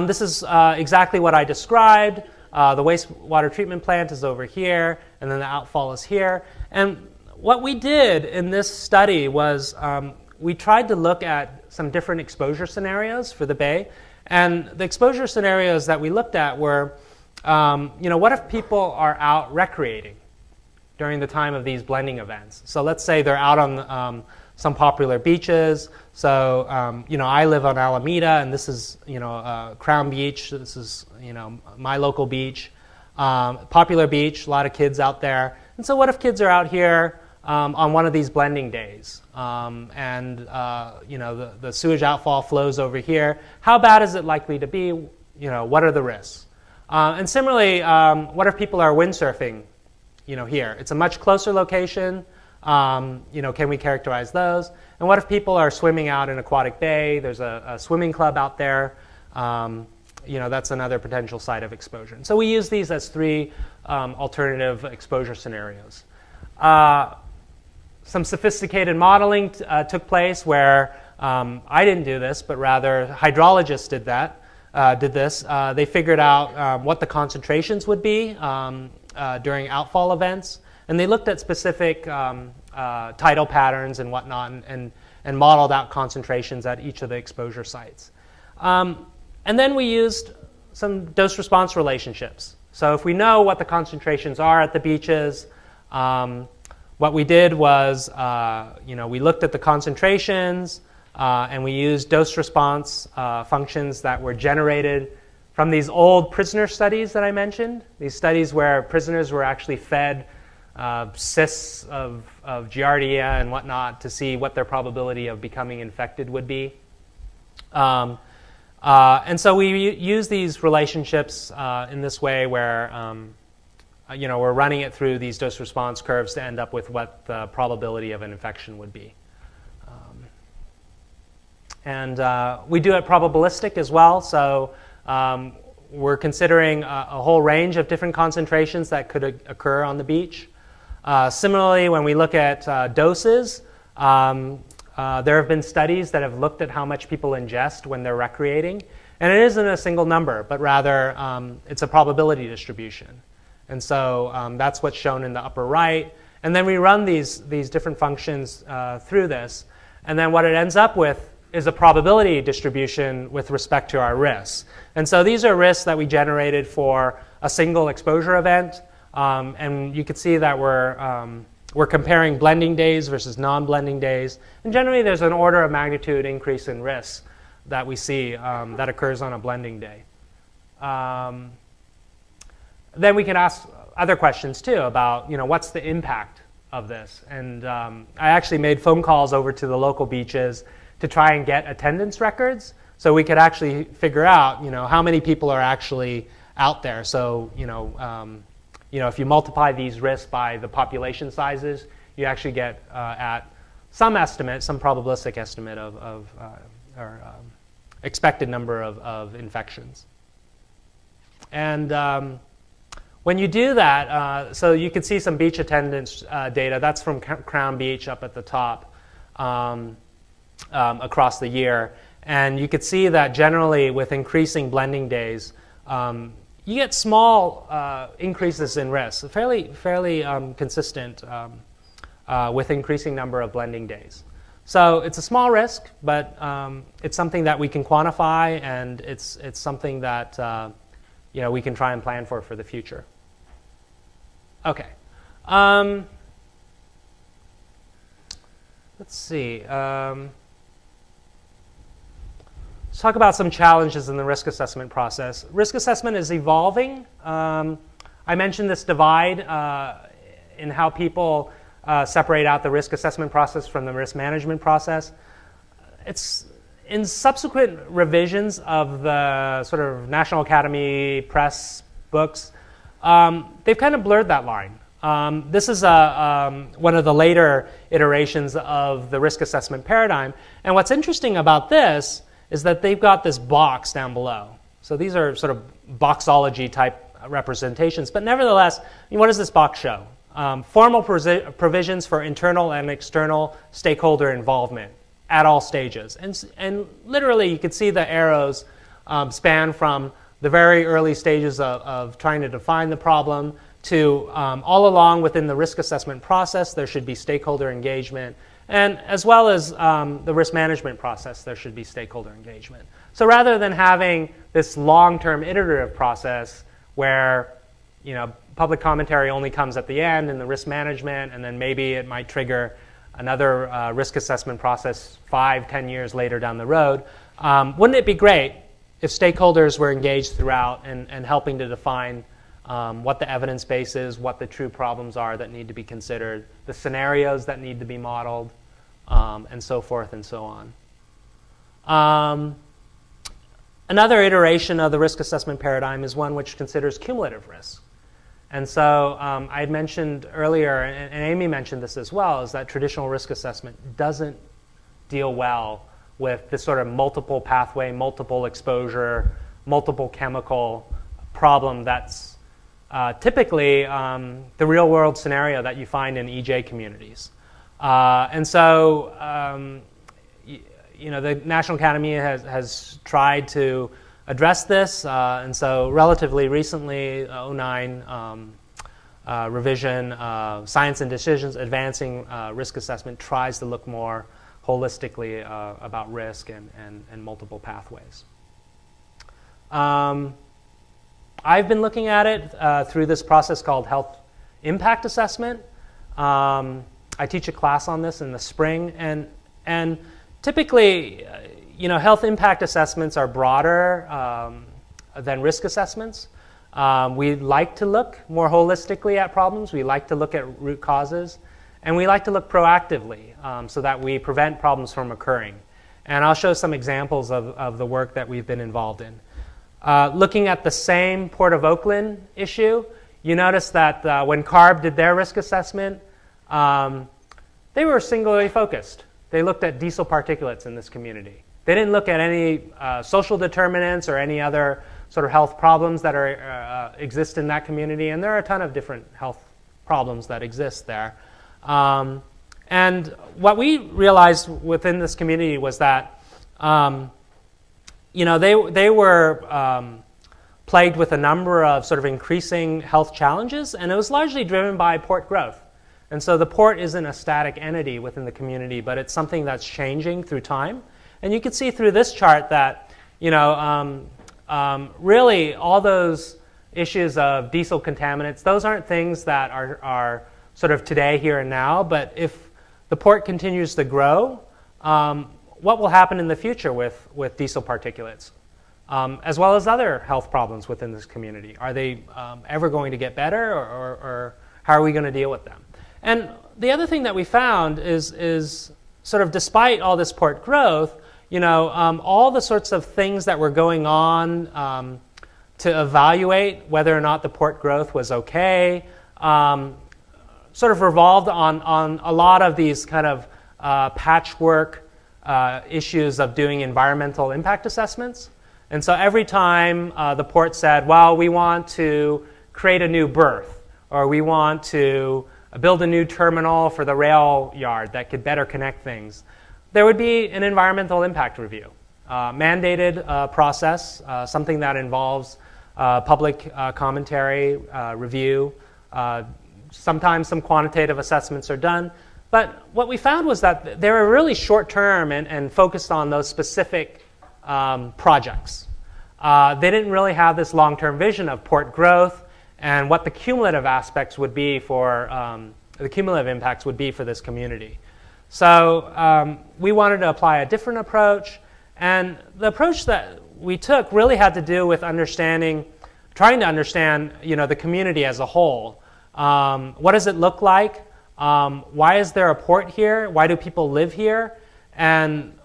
This is exactly what I described. The wastewater treatment plant is over here, and then the outfall is here. And what we did in this study was we tried to look at some different exposure scenarios for the Bay. And the exposure scenarios that we looked at were, what if people are out recreating during the time of these blending events? So let's say they're out on some popular beaches. So, I live on Alameda, and this is, Crown Beach. This is, my local beach. Popular beach, a lot of kids out there. And so what if kids are out here on one of these blending days? The sewage outfall flows over here. How bad is it likely to be? What are the risks? And similarly, what if people are windsurfing, here? It's a much closer location. Can we characterize those? And what if people are swimming out in Aquatic Bay? There's a swimming club out there. That's another potential site of exposure. And so we use these as three alternative exposure scenarios. Some sophisticated modeling took place where I didn't do this, but rather hydrologists did this. They figured out what the concentrations would be during outfall events, and they looked at specific tidal patterns and whatnot, and modeled out concentrations at each of the exposure sites. And then we used some dose-response relationships. So if we know what the concentrations are at the beaches, what we did was, we looked at the concentrations, and we used dose-response functions that were generated from these old prisoner studies that I mentioned, these studies where prisoners were actually fed cysts of Giardia and whatnot to see what their probability of becoming infected would be. And so we use these relationships in this way where we're running it through these dose-response curves to end up with what the probability of an infection would be. We do it probabilistic as well, so we're considering a whole range of different concentrations that could occur on the beach. Similarly, when we look at doses, there have been studies that have looked at how much people ingest when they're recreating, and it isn't a single number, but rather it's a probability distribution. And so that's what's shown in the upper right. And then we run these different functions through this. And then what it ends up with is a probability distribution with respect to our risks. And so these are risks that we generated for a single exposure event. And you can see that we're comparing blending days versus non-blending days. And generally, there's an order of magnitude increase in risk that we see that occurs on a blending day. Then we can ask other questions too about, what's the impact of this? And I actually made phone calls over to the local beaches to try and get attendance records so we could actually figure out, how many people are actually out there. So, if you multiply these risks by the population sizes, you actually get at some estimate, some probabilistic estimate of expected number of infections. And when you do that, so you can see some beach attendance data. That's from Crown Beach up at the top across the year. And you could see that generally with increasing blending days, you get small increases in risk, fairly consistent with increasing number of blending days. So it's a small risk, but it's something that we can quantify, and it's something that we can try and plan for the future. Okay. Let's see. Let's talk about some challenges in the risk assessment process. Risk assessment is evolving. I mentioned this divide in how people separate out the risk assessment process from the risk management process. It's in subsequent revisions of the sort of National Academy Press books, they've kind of blurred that line. This is one of the later iterations of the risk assessment paradigm. And what's interesting about this is that they've got this box down below. So these are sort of boxology type representations. But nevertheless, what does this box show? Formal provisions for internal and external stakeholder involvement at all stages. And literally, you can see the arrows span from the very early stages of trying to define the problem to all along within the risk assessment process, there should be stakeholder engagement. And as well as the risk management process, there should be stakeholder engagement. So rather than having this long-term iterative process where public commentary only comes at the end in the risk management, and then maybe it might trigger another risk assessment process 5-10 years later down the road, wouldn't it be great if stakeholders were engaged throughout and helping to define what the evidence base is, what the true problems are that need to be considered, the scenarios that need to be modeled, and so forth and so on. Another iteration of the risk assessment paradigm is one which considers cumulative risk. And so I had mentioned earlier, and Amy mentioned this as well, is that traditional risk assessment doesn't deal well with this sort of multiple pathway, multiple exposure, multiple chemical problem that's typically the real world scenario that you find in EJ communities. And so the National Academy has tried to address this, and so relatively recently, 09 revision, Science and Decisions Advancing Risk Assessment tries to look more holistically about risk and multiple pathways. I've been looking at it through this process called health impact assessment. I teach a class on this in the spring, and typically, health impact assessments are broader than risk assessments. We like to look more holistically at problems. We like to look at root causes. And we like to look proactively so that we prevent problems from occurring. And I'll show some examples of the work that we've been involved in. Looking at the same Port of Oakland issue, you notice that when CARB did their risk assessment, they were singularly focused. They looked at diesel particulates in this community. They didn't look at any social determinants or any other sort of health problems that exist in that community, and there are a ton of different health problems that exist there. And what we realized within this community was that they were plagued with a number of sort of increasing health challenges, and it was largely driven by port growth. And so the port isn't a static entity within the community, but it's something that's changing through time. And you can see through this chart that, really all those issues of diesel contaminants, those aren't things that are sort of today, here and now. But if the port continues to grow, what will happen in the future with diesel particulates, as well as other health problems within this community? Are they ever going to get better, or how are we going to deal with them? And the other thing that we found is sort of despite all this port growth, all the sorts of things that were going on to evaluate whether or not the port growth was okay, sort of revolved on a lot of these kind of patchwork issues of doing environmental impact assessments. And so every time the port said, well, we want to create a new berth, or we want to build a new terminal for the rail yard that could better connect things, there would be an environmental impact review, mandated process, something that involves public commentary, review. Sometimes some quantitative assessments are done. But what we found was that they were really short-term and focused on those specific projects. They didn't really have this long-term vision of port growth and what the cumulative aspects would be for, the cumulative impacts would be for this community. So we wanted to apply a different approach, and the approach that we took really had to do with trying to understand, the community as a whole. What does it look like? Why is there a port here? Why do people live here? And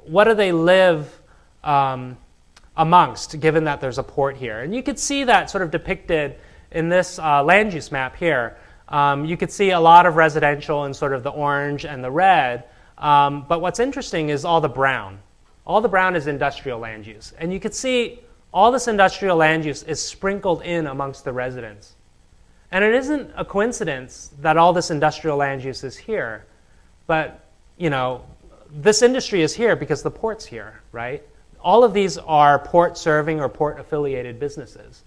what do they live amongst, given that there's a port here? And you could see that sort of depicted in this land use map here. You could see a lot of residential in sort of the orange and the red, but what's interesting is all the brown. All the brown is industrial land use. And you could see all this industrial land use is sprinkled in amongst the residents. And it isn't a coincidence that all this industrial land use is here, but this industry is here because the port's here, right? All of these are port-serving or port-affiliated businesses.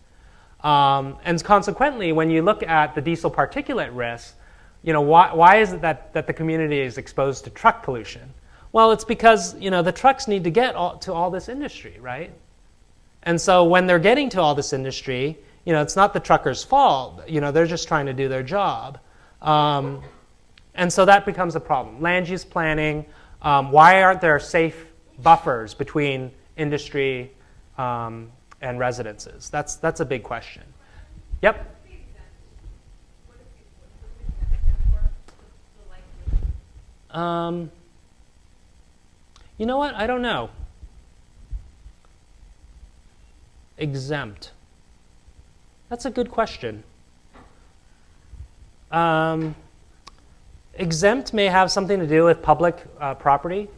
And consequently, when you look at the diesel particulate risks, why is it that the community is exposed to truck pollution? Well, it's because the trucks need to get to all this industry, right? And so when they're getting to all this industry, it's not the truckers' fault. They're just trying to do their job. And so that becomes a problem. Land use planning, why aren't there safe buffers between industry and residences? That's a big question. Yep. You know what? I don't know. Exempt. That's a good question. Exempt may have something to do with public property.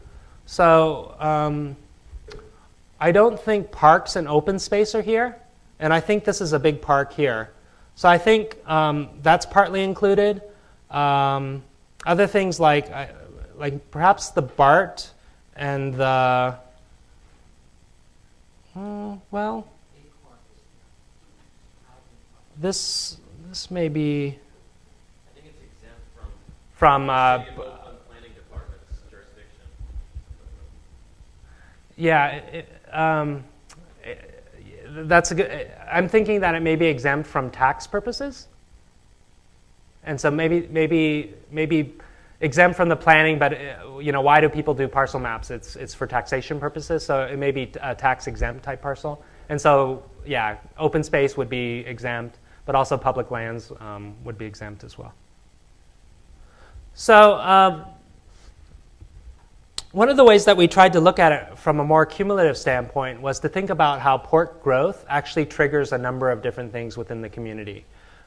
So I don't think parks and open space are here, and I think this is a big park here. So I think that's partly included. Other things like perhaps the BART and the this may be. I think it's exempt from City of Oakland Planning Department's jurisdiction. Yeah, that's a good. I'm thinking that it may be exempt from tax purposes, and so maybe exempt from the planning. But why do people do parcel maps? It's for taxation purposes, so it may be a tax exempt type parcel. And so yeah, open space would be exempt, but also public lands would be exempt as well. So one of the ways that we tried to look at it from a more cumulative standpoint was to think about how port growth actually triggers a number of different things within the community.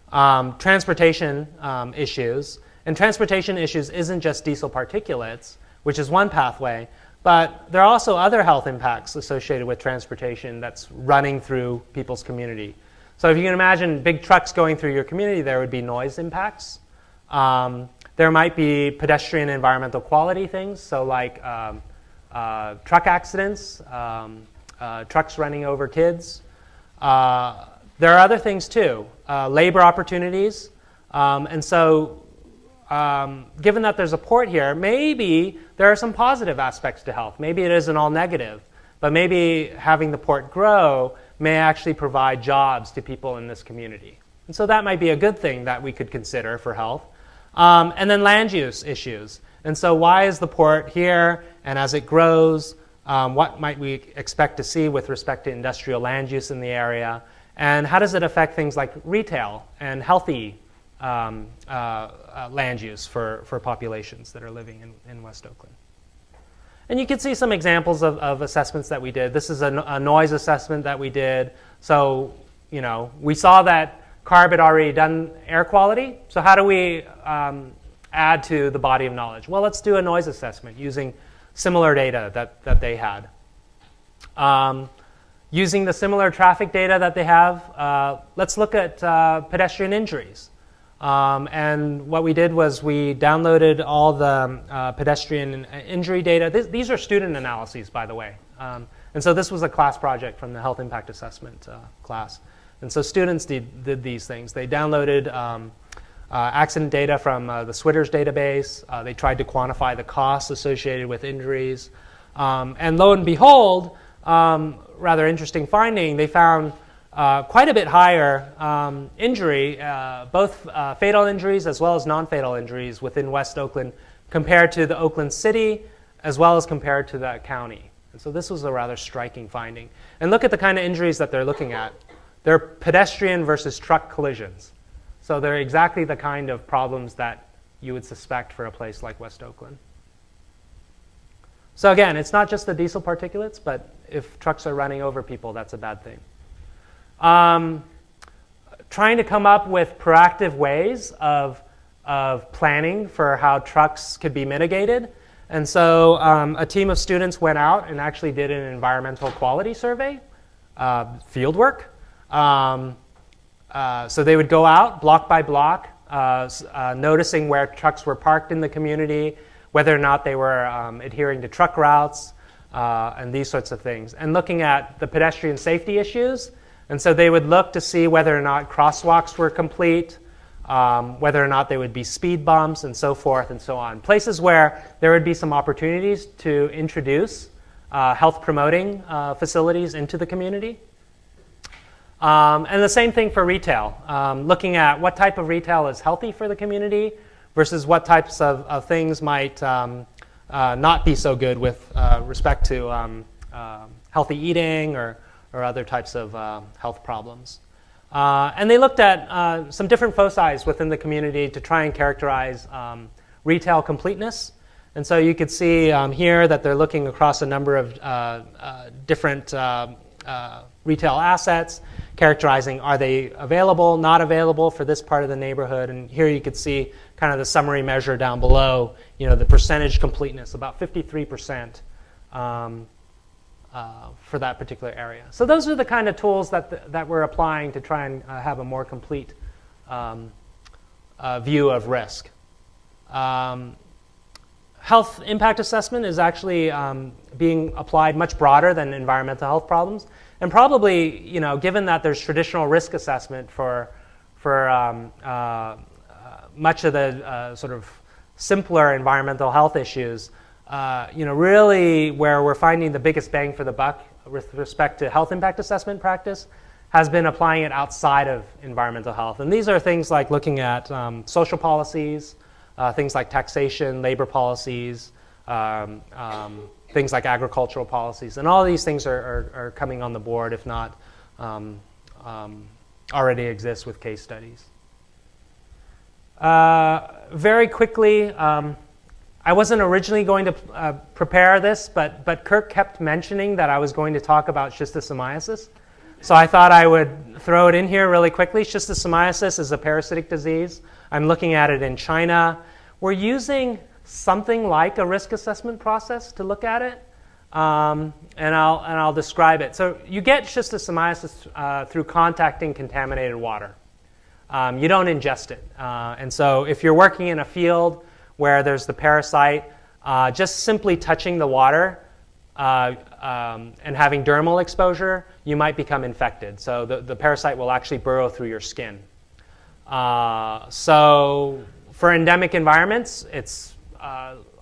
Transportation issues, and transportation issues isn't just diesel particulates, which is one pathway, but there are also other health impacts associated with transportation that's running through people's community. So if you can imagine big trucks going through your community, there would be noise impacts. There might be pedestrian environmental quality things, so like truck accidents, trucks running over kids. There are other things too, labor opportunities. And so given that there's a port here, maybe there are some positive aspects to health. Maybe it isn't all negative, but maybe having the port grow may actually provide jobs to people in this community. And so that might be a good thing that we could consider for health. And then land use issues. And so why is the port here? And as it grows, what might we expect to see with respect to industrial land use in the area? And how does it affect things like retail and healthy land use for populations that are living in West Oakland? And you can see some examples of assessments that we did. This is a noise assessment that we did. So, we saw that CARB had already done air quality. So how do we add to the body of knowledge? Well, let's do a noise assessment using similar data that they had. Using the similar traffic data that they have, let's look at pedestrian injuries. And what we did was we downloaded all the pedestrian injury data. These are student analyses, by the way. And so this was a class project from the Health Impact Assessment class. And so students did these things. They downloaded accident data from the SWITRS database. They tried to quantify the costs associated with injuries. And lo and behold, rather interesting finding, they found quite a bit higher injury, both fatal injuries as well as non-fatal injuries within West Oakland compared to the Oakland City as well as compared to the county. And so this was a rather striking finding. And look at the kind of injuries that they're looking at. They're pedestrian versus truck collisions. So they're exactly the kind of problems that you would suspect for a place like West Oakland. So again, it's not just the diesel particulates, but if trucks are running over people, that's a bad thing. Trying to come up with proactive ways of planning for how trucks could be mitigated. And so a team of students went out and actually did an environmental quality survey, field work. So they would go out block by block, noticing where trucks were parked in the community, whether or not they were adhering to truck routes, and these sorts of things, and looking at the pedestrian safety issues. And so they would look to see whether or not crosswalks were complete, whether or not there would be speed bumps, and so forth and so on. Places where there would be some opportunities to introduce health-promoting facilities into the community. And the same thing for retail, looking at what type of retail is healthy for the community versus what types of things might not be so good with respect to healthy eating or other types of health problems. And they looked at some different foci within the community to try and characterize retail completeness. And so you could see here that they're looking across a number of different retail assets, characterizing are they available, not available for this part of the neighborhood. And here you could see kind of the summary measure down below, the percentage completeness, about 53% for that particular area. So those are the kind of tools that we're applying to try and have a more complete view of risk. Health impact assessment is actually being applied much broader than environmental health problems. And probably, given that there's traditional risk assessment for much of the sort of simpler environmental health issues, really where we're finding the biggest bang for the buck with respect to health impact assessment practice has been applying it outside of environmental health. And these are things like looking at social policies, things like taxation, labor policies, things like agricultural policies. And all of these things are coming on the board, if not already exist with case studies. Very quickly, I wasn't originally going to prepare this, but Kirk kept mentioning that I was going to talk about schistosomiasis. So I thought I would throw it in here really quickly. Schistosomiasis is a parasitic disease. I'm looking at it in China. We're using something like a risk assessment process to look at it, and I'll describe it. So you get schistosomiasis through contacting contaminated water. You don't ingest it. And so if you're working in a field where there's the parasite, just simply touching the water and having dermal exposure, you might become infected. So the parasite will actually burrow through your skin. So for endemic environments, it's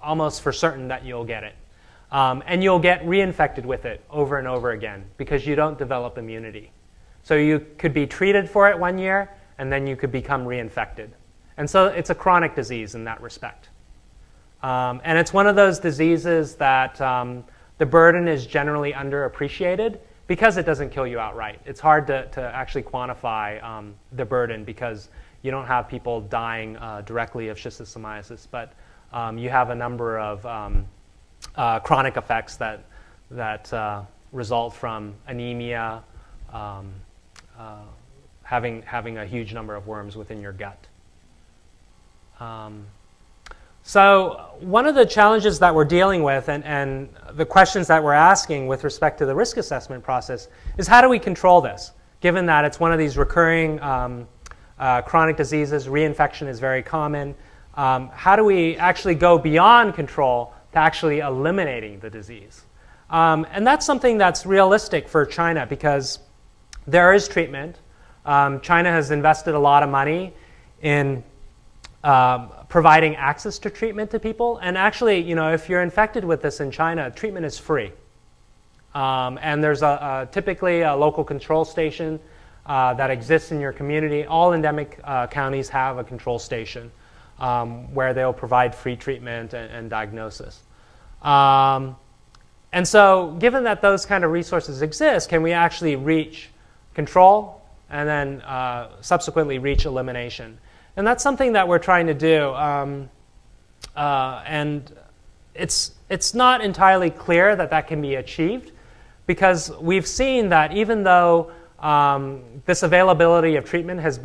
almost for certain that you'll get it. And you'll get reinfected with it over and over again because you don't develop immunity. So you could be treated for it 1 year, and then you could become reinfected. And so it's a chronic disease in that respect. And it's one of those diseases that the burden is generally underappreciated because it doesn't kill you outright. It's hard to actually quantify the burden because you don't have people dying directly of schistosomiasis, but you have a number of chronic effects that result from anemia, having a huge number of worms within your gut. So one of the challenges that we're dealing with and the questions that we're asking with respect to the risk assessment process is how do we control this, given that it's one of these recurring chronic diseases, reinfection is very common. How do we actually go beyond control to actually eliminating the disease? And that's something that's realistic for China because there is treatment. China has invested a lot of money in providing access to treatment to people. And actually, if you're infected with this in China, treatment is free. And there's typically a local control station that exists in your community. All endemic counties have a control station where they'll provide free treatment and diagnosis. And so given that those kind of resources exist, can we actually reach control and then subsequently reach elimination? And that's something that we're trying to do. And it's not entirely clear that can be achieved because we've seen that even though this availability of treatment has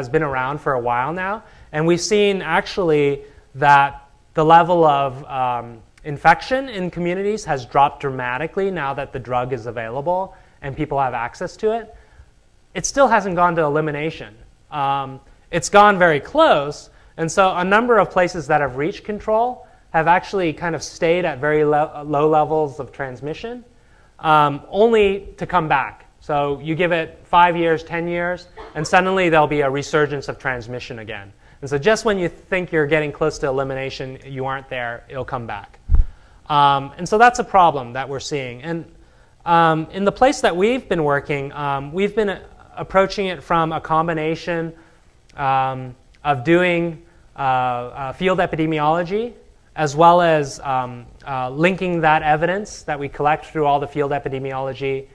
been around for a while now, And we've seen actually that the level of infection in communities has dropped dramatically now that the drug is available and people have access to it. It still hasn't gone to elimination. It's gone very close, and so a number of places that have reached control have actually kind of stayed at very low levels of transmission, only to come back. So you give it 5 years, 10 years, and suddenly there'll be a resurgence of transmission again. And so just when you think you're getting close to elimination, you aren't there, it'll come back. And so that's a problem that we're seeing. And in the place that we've been working, we've been approaching it from a combination of doing field epidemiology, as well as linking that evidence that we collect through all the field epidemiology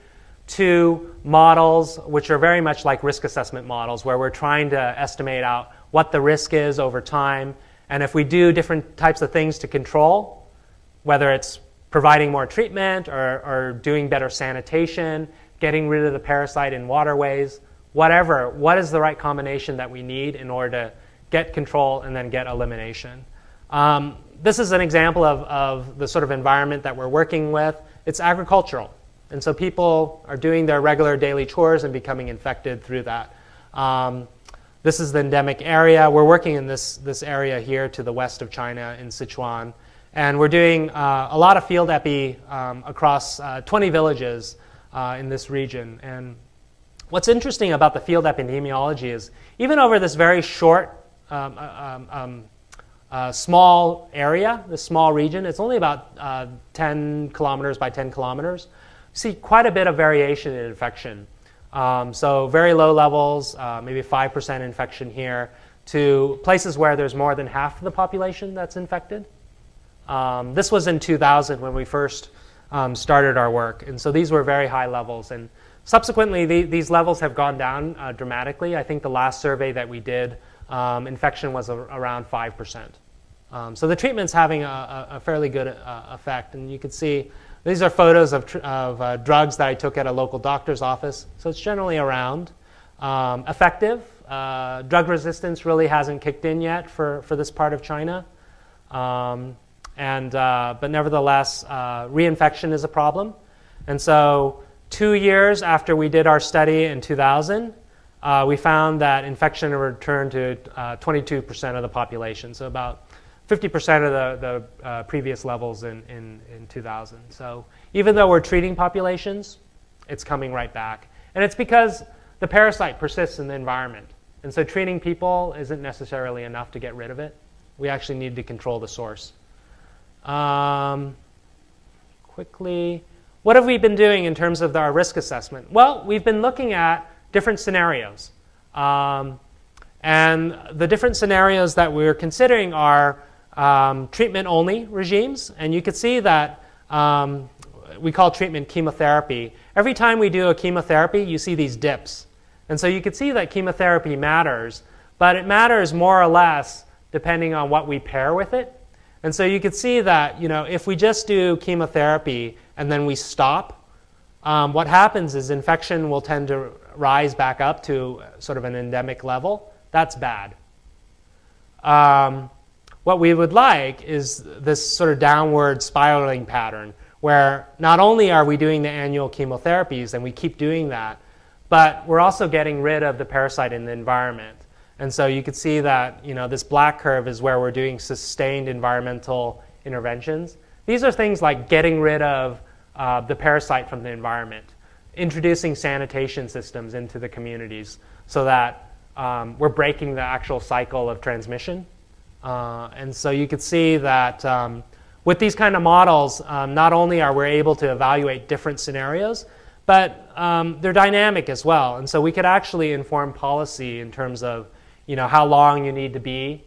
to models which are very much like risk assessment models, where we're trying to estimate out what the risk is over time, and if we do different types of things to control, whether it's providing more treatment or doing better sanitation, getting rid of the parasite in waterways, whatever, what is the right combination that we need in order to get control and then get elimination. This is an example of the sort of environment that we're working with. It's agricultural. And so people are doing their regular daily chores and becoming infected through that. This is the endemic area. We're working in this area here to the west of China in Sichuan. And we're doing a lot of field epi across 20 villages in this region. And what's interesting about the field epidemiology is even over this very short, small area, this small region, it's only about 10 kilometers by 10 kilometers, you see quite a bit of variation in infection. So very low levels, maybe 5% infection here, to places where there's more than half of the population that's infected. This was in 2000 when we first started our work, and so these were very high levels. And subsequently, these levels have gone down dramatically. I think the last survey that we did, infection was around 5%. So the treatment's having a fairly good effect, and you can see these are photos of drugs that I took at a local doctor's office. So it's generally around. Effective. Drug resistance really hasn't kicked in yet for this part of China. But nevertheless, reinfection is a problem. And so 2 years after we did our study in 2000, we found that infection returned to 22% of the population, so about 50% of the previous levels in 2000. So even though we're treating populations, it's coming right back. And it's because the parasite persists in the environment. And so treating people isn't necessarily enough to get rid of it. We actually need to control the source. Quickly, what have we been doing in terms of our risk assessment? Well, we've been looking at different scenarios. And the different scenarios that we're considering are treatment-only regimes. And you can see that we call treatment chemotherapy. Every time we do a chemotherapy, you see these dips. And so you can see that chemotherapy matters, but it matters more or less depending on what we pair with it. And so you can see that, if we just do chemotherapy and then we stop, what happens is infection will tend to rise back up to sort of an endemic level. That's bad. What we would like is this sort of downward spiraling pattern where not only are we doing the annual chemotherapies, and we keep doing that, but we're also getting rid of the parasite in the environment. And so you can see that this black curve is where we're doing sustained environmental interventions. These are things like getting rid of the parasite from the environment, introducing sanitation systems into the communities so that we're breaking the actual cycle of transmission. And so you can see that with these kind of models, not only are we able to evaluate different scenarios, but they're dynamic as well. And so we could actually inform policy in terms of how long you need to be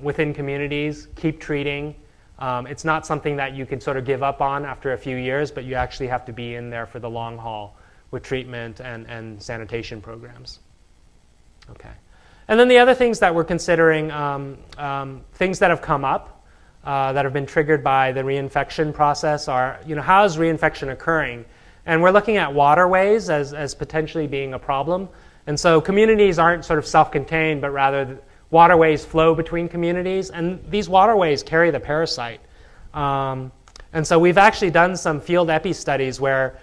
within communities, keep treating. It's not something that you can sort of give up on after a few years, but you actually have to be in there for the long haul with treatment and sanitation programs. Okay. And then the other things that we're considering, things that have come up that have been triggered by the reinfection process are, how is reinfection occurring? And we're looking at waterways as potentially being a problem. And so communities aren't sort of self-contained, but rather waterways flow between communities, and these waterways carry the parasite. And so we've actually done some field epi studies where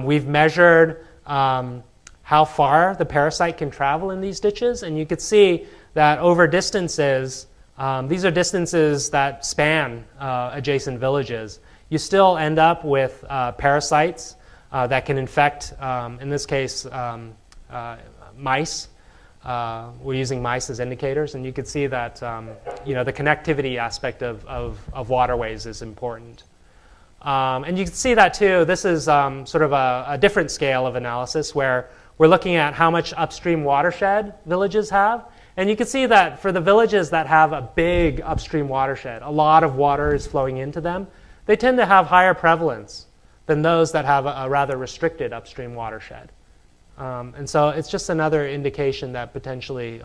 we've measured how far the parasite can travel in these ditches, and you could see that over distances, these are distances that span adjacent villages, you still end up with parasites that can infect, in this case, mice. We're using mice as indicators, and you can see that the connectivity aspect of waterways is important. And you can see that too. This is sort of a different scale of analysis where we're looking at how much upstream watershed villages have. And you can see that for the villages that have a big upstream watershed, a lot of water is flowing into them, they tend to have higher prevalence than those that have a rather restricted upstream watershed. And so it's just another indication that potentially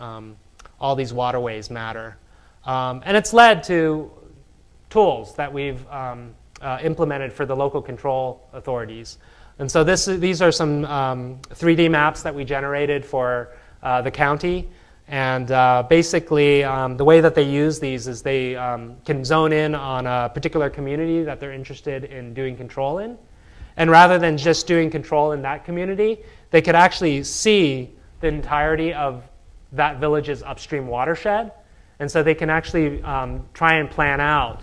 all these waterways matter. And it's led to tools that we've implemented for the local control authorities. And so these are some 3D maps that we generated for the county. And basically, the way that they use these is they can zone in on a particular community that they're interested in doing control in. And rather than just doing control in that community, they could actually see the entirety of that village's upstream watershed. And so they can actually try and plan out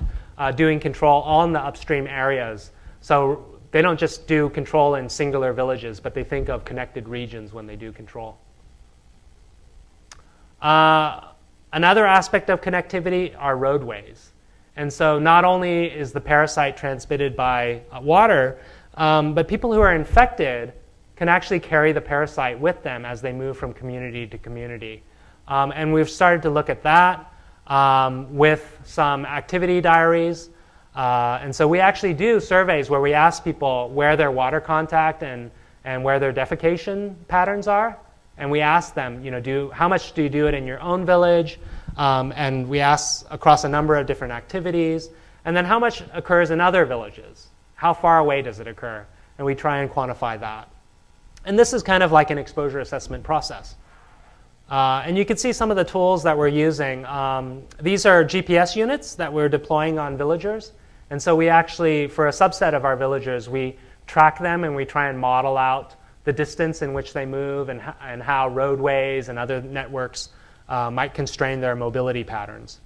doing control on the upstream areas. So they don't just do control in singular villages, but they think of connected regions when they do control. Another aspect of connectivity are roadways. And so not only is the parasite transmitted by water, but people who are infected can actually carry the parasite with them as they move from community to community. And we've started to look at that with some activity diaries. And so we actually do surveys where we ask people where their water contact and where their defecation patterns are. And we ask them, how much do you do it in your own village? And we ask across a number of different activities. And then how much occurs in other villages? How far away does it occur? And we try and quantify that. And this is kind of like an exposure assessment process. And you can see some of the tools that we're using. These are GPS units that we're deploying on villagers. And so we actually, for a subset of our villagers, we track them and we try and model out the distance in which they move and how roadways and other networks might constrain their mobility patterns.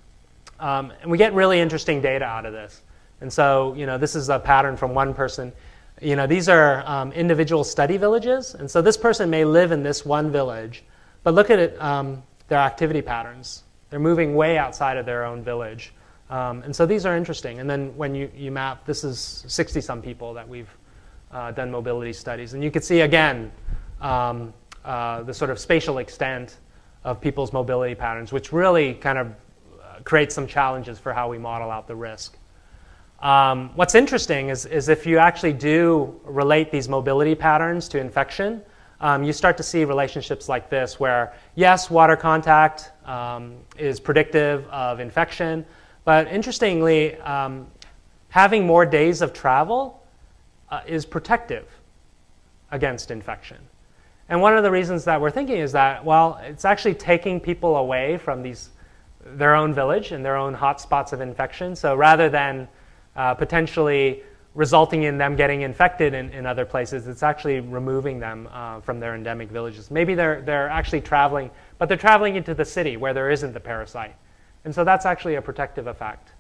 And we get really interesting data out of this. And so, this is a pattern from one person. These are individual study villages. And so this person may live in this one village, but look at it, their activity patterns. They're moving way outside of their own village. And so these are interesting. And then when you map, this is 60-some people that we've done mobility studies. And you can see, again, the sort of spatial extent of people's mobility patterns, which really kind of creates some challenges for how we model out the risk. What's interesting is if you actually do relate these mobility patterns to infection, you start to see relationships like this where, yes, water contact is predictive of infection, but interestingly, having more days of travel is protective against infection. And one of the reasons that we're thinking is that, well, it's actually taking people away from their own village and their own hotspots of infection. So rather than potentially resulting in them getting infected in other places, it's actually removing them from their endemic villages. Maybe they're actually traveling, but they're traveling into the city where there isn't the parasite. And so that's actually a protective effect.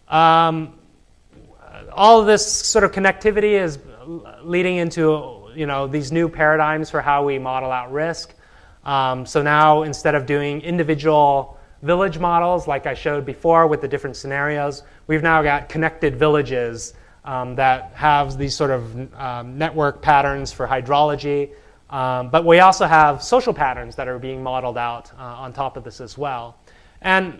All of this sort of connectivity is leading into these new paradigms for how we model out risk. So now instead of doing individual village models like I showed before with the different scenarios, we've now got connected villages that have these sort of network patterns for hydrology. But we also have social patterns that are being modeled out on top of this as well. And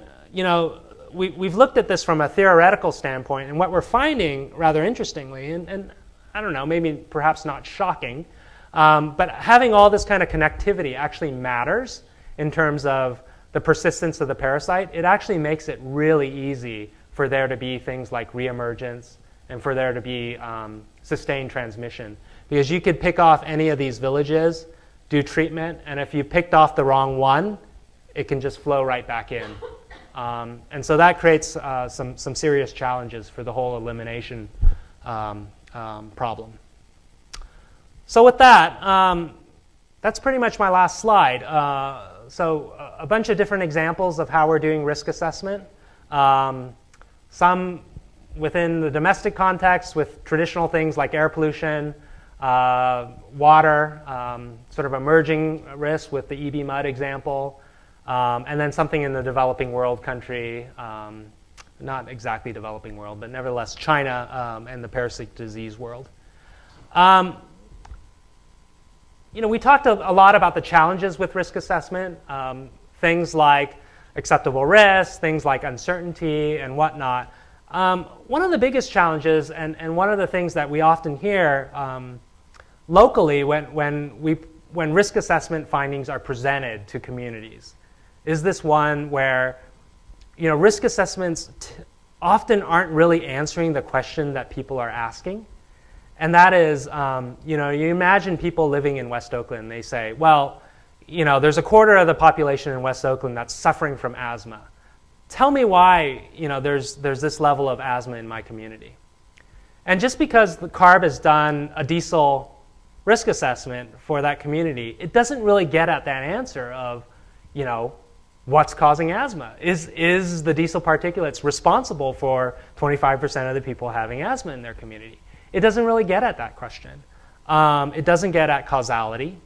we've looked at this from a theoretical standpoint, and what we're finding, rather interestingly, and I don't know, maybe perhaps not shocking, but having all this kind of connectivity actually matters in terms of the persistence of the parasite. It actually makes it really easy for there to be things like reemergence and for there to be sustained transmission. Because you could pick off any of these villages, do treatment, and if you picked off the wrong one, it can just flow right back in. And so that creates some serious challenges for the whole elimination problem. So with that, that's pretty much my last slide. So a bunch of different examples of how we're doing risk assessment. Some within the domestic context with traditional things like air pollution, water, sort of emerging risk with the EB mud example, and then something in the developing world country, not exactly developing world, but nevertheless China and the parasitic disease world. We talked a lot about the challenges with risk assessment, things like acceptable risk, things like uncertainty and whatnot. One of the biggest challenges, and one of the things that we often hear locally when risk assessment findings are presented to communities, is this one where risk assessments often aren't really answering the question that people are asking. And that is, you imagine people living in West Oakland, they say, well, there's a quarter of the population in West Oakland that's suffering from asthma. Tell me why, there's this level of asthma in my community. And just because the CARB has done a diesel risk assessment for that community, it doesn't really get at that answer of, what's causing asthma? Is the diesel particulates responsible for 25% of the people having asthma in their community? It doesn't really get at that question. It doesn't get at causality.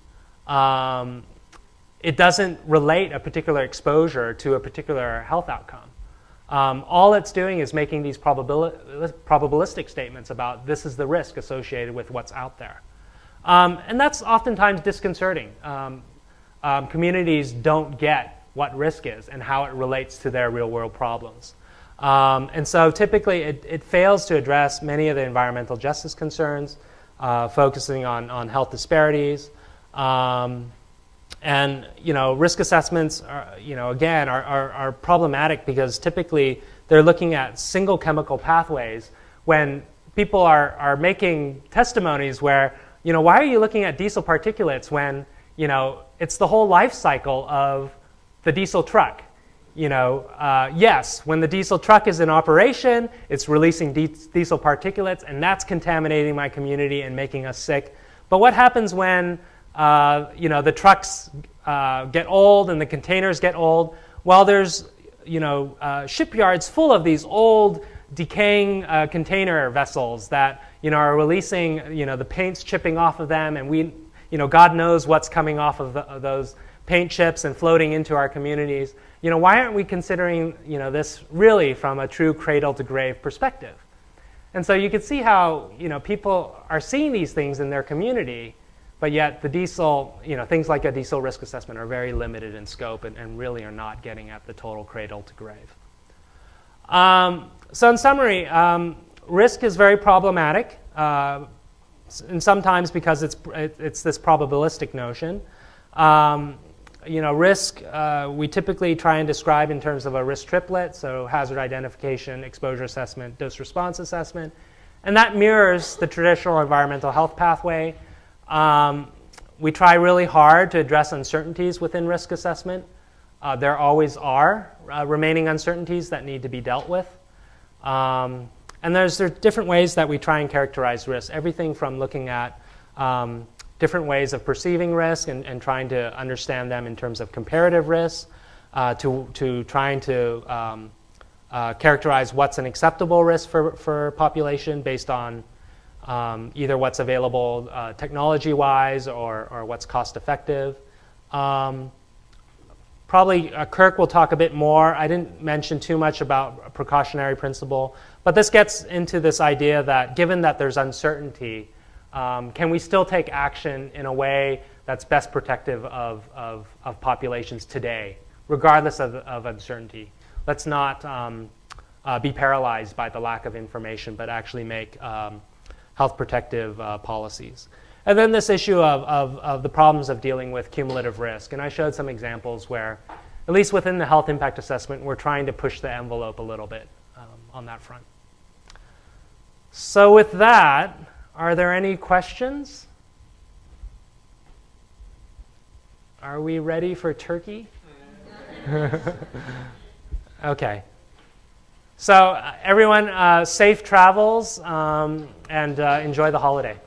It doesn't relate a particular exposure to a particular health outcome. All it's doing is making these probabilistic statements about this is the risk associated with what's out there. And that's oftentimes disconcerting. Communities don't get what risk is and how it relates to their real-world problems. And so typically it fails to address many of the environmental justice concerns, focusing on health disparities. And risk assessments are problematic because typically they're looking at single chemical pathways when people are making testimonies where, why are you looking at diesel particulates when, it's the whole life cycle of the diesel truck. Yes, when the diesel truck is in operation, it's releasing diesel particulates, and that's contaminating my community and making us sick. But what happens when the trucks get old and the containers get old? Well, there's shipyards full of these old, decaying container vessels that are releasing the paint's chipping off of them, and we God knows what's coming off of those paint chips and floating into our communities. Why aren't we considering this really from a true cradle to grave perspective? And so you can see how people are seeing these things in their community, but yet the diesel, things like a diesel risk assessment are very limited in scope and really are not getting at the total cradle to grave. So in summary, risk is very problematic, and sometimes because it's this probabilistic notion. Risk, we typically try and describe in terms of a risk triplet, so hazard identification, exposure assessment, dose response assessment, and that mirrors the traditional environmental health pathway. We try really hard to address uncertainties within risk assessment. There always are remaining uncertainties that need to be dealt with. And there's different ways that we try and characterize risk, everything from looking at different ways of perceiving risk and trying to understand them in terms of comparative risk, to trying to characterize what's an acceptable risk for population based on either what's available technology-wise or what's cost-effective. Probably Kirk will talk a bit more. I didn't mention too much about a precautionary principle, but this gets into this idea that given that there's uncertainty, can we still take action in a way that's best protective of populations today, regardless of uncertainty? Let's not be paralyzed by the lack of information, but actually make health protective policies. And then this issue of the problems of dealing with cumulative risk. And I showed some examples where, at least within the health impact assessment, we're trying to push the envelope a little bit on that front. So with that, are there any questions? Are we ready for turkey? Okay. So everyone, safe travels and enjoy the holiday.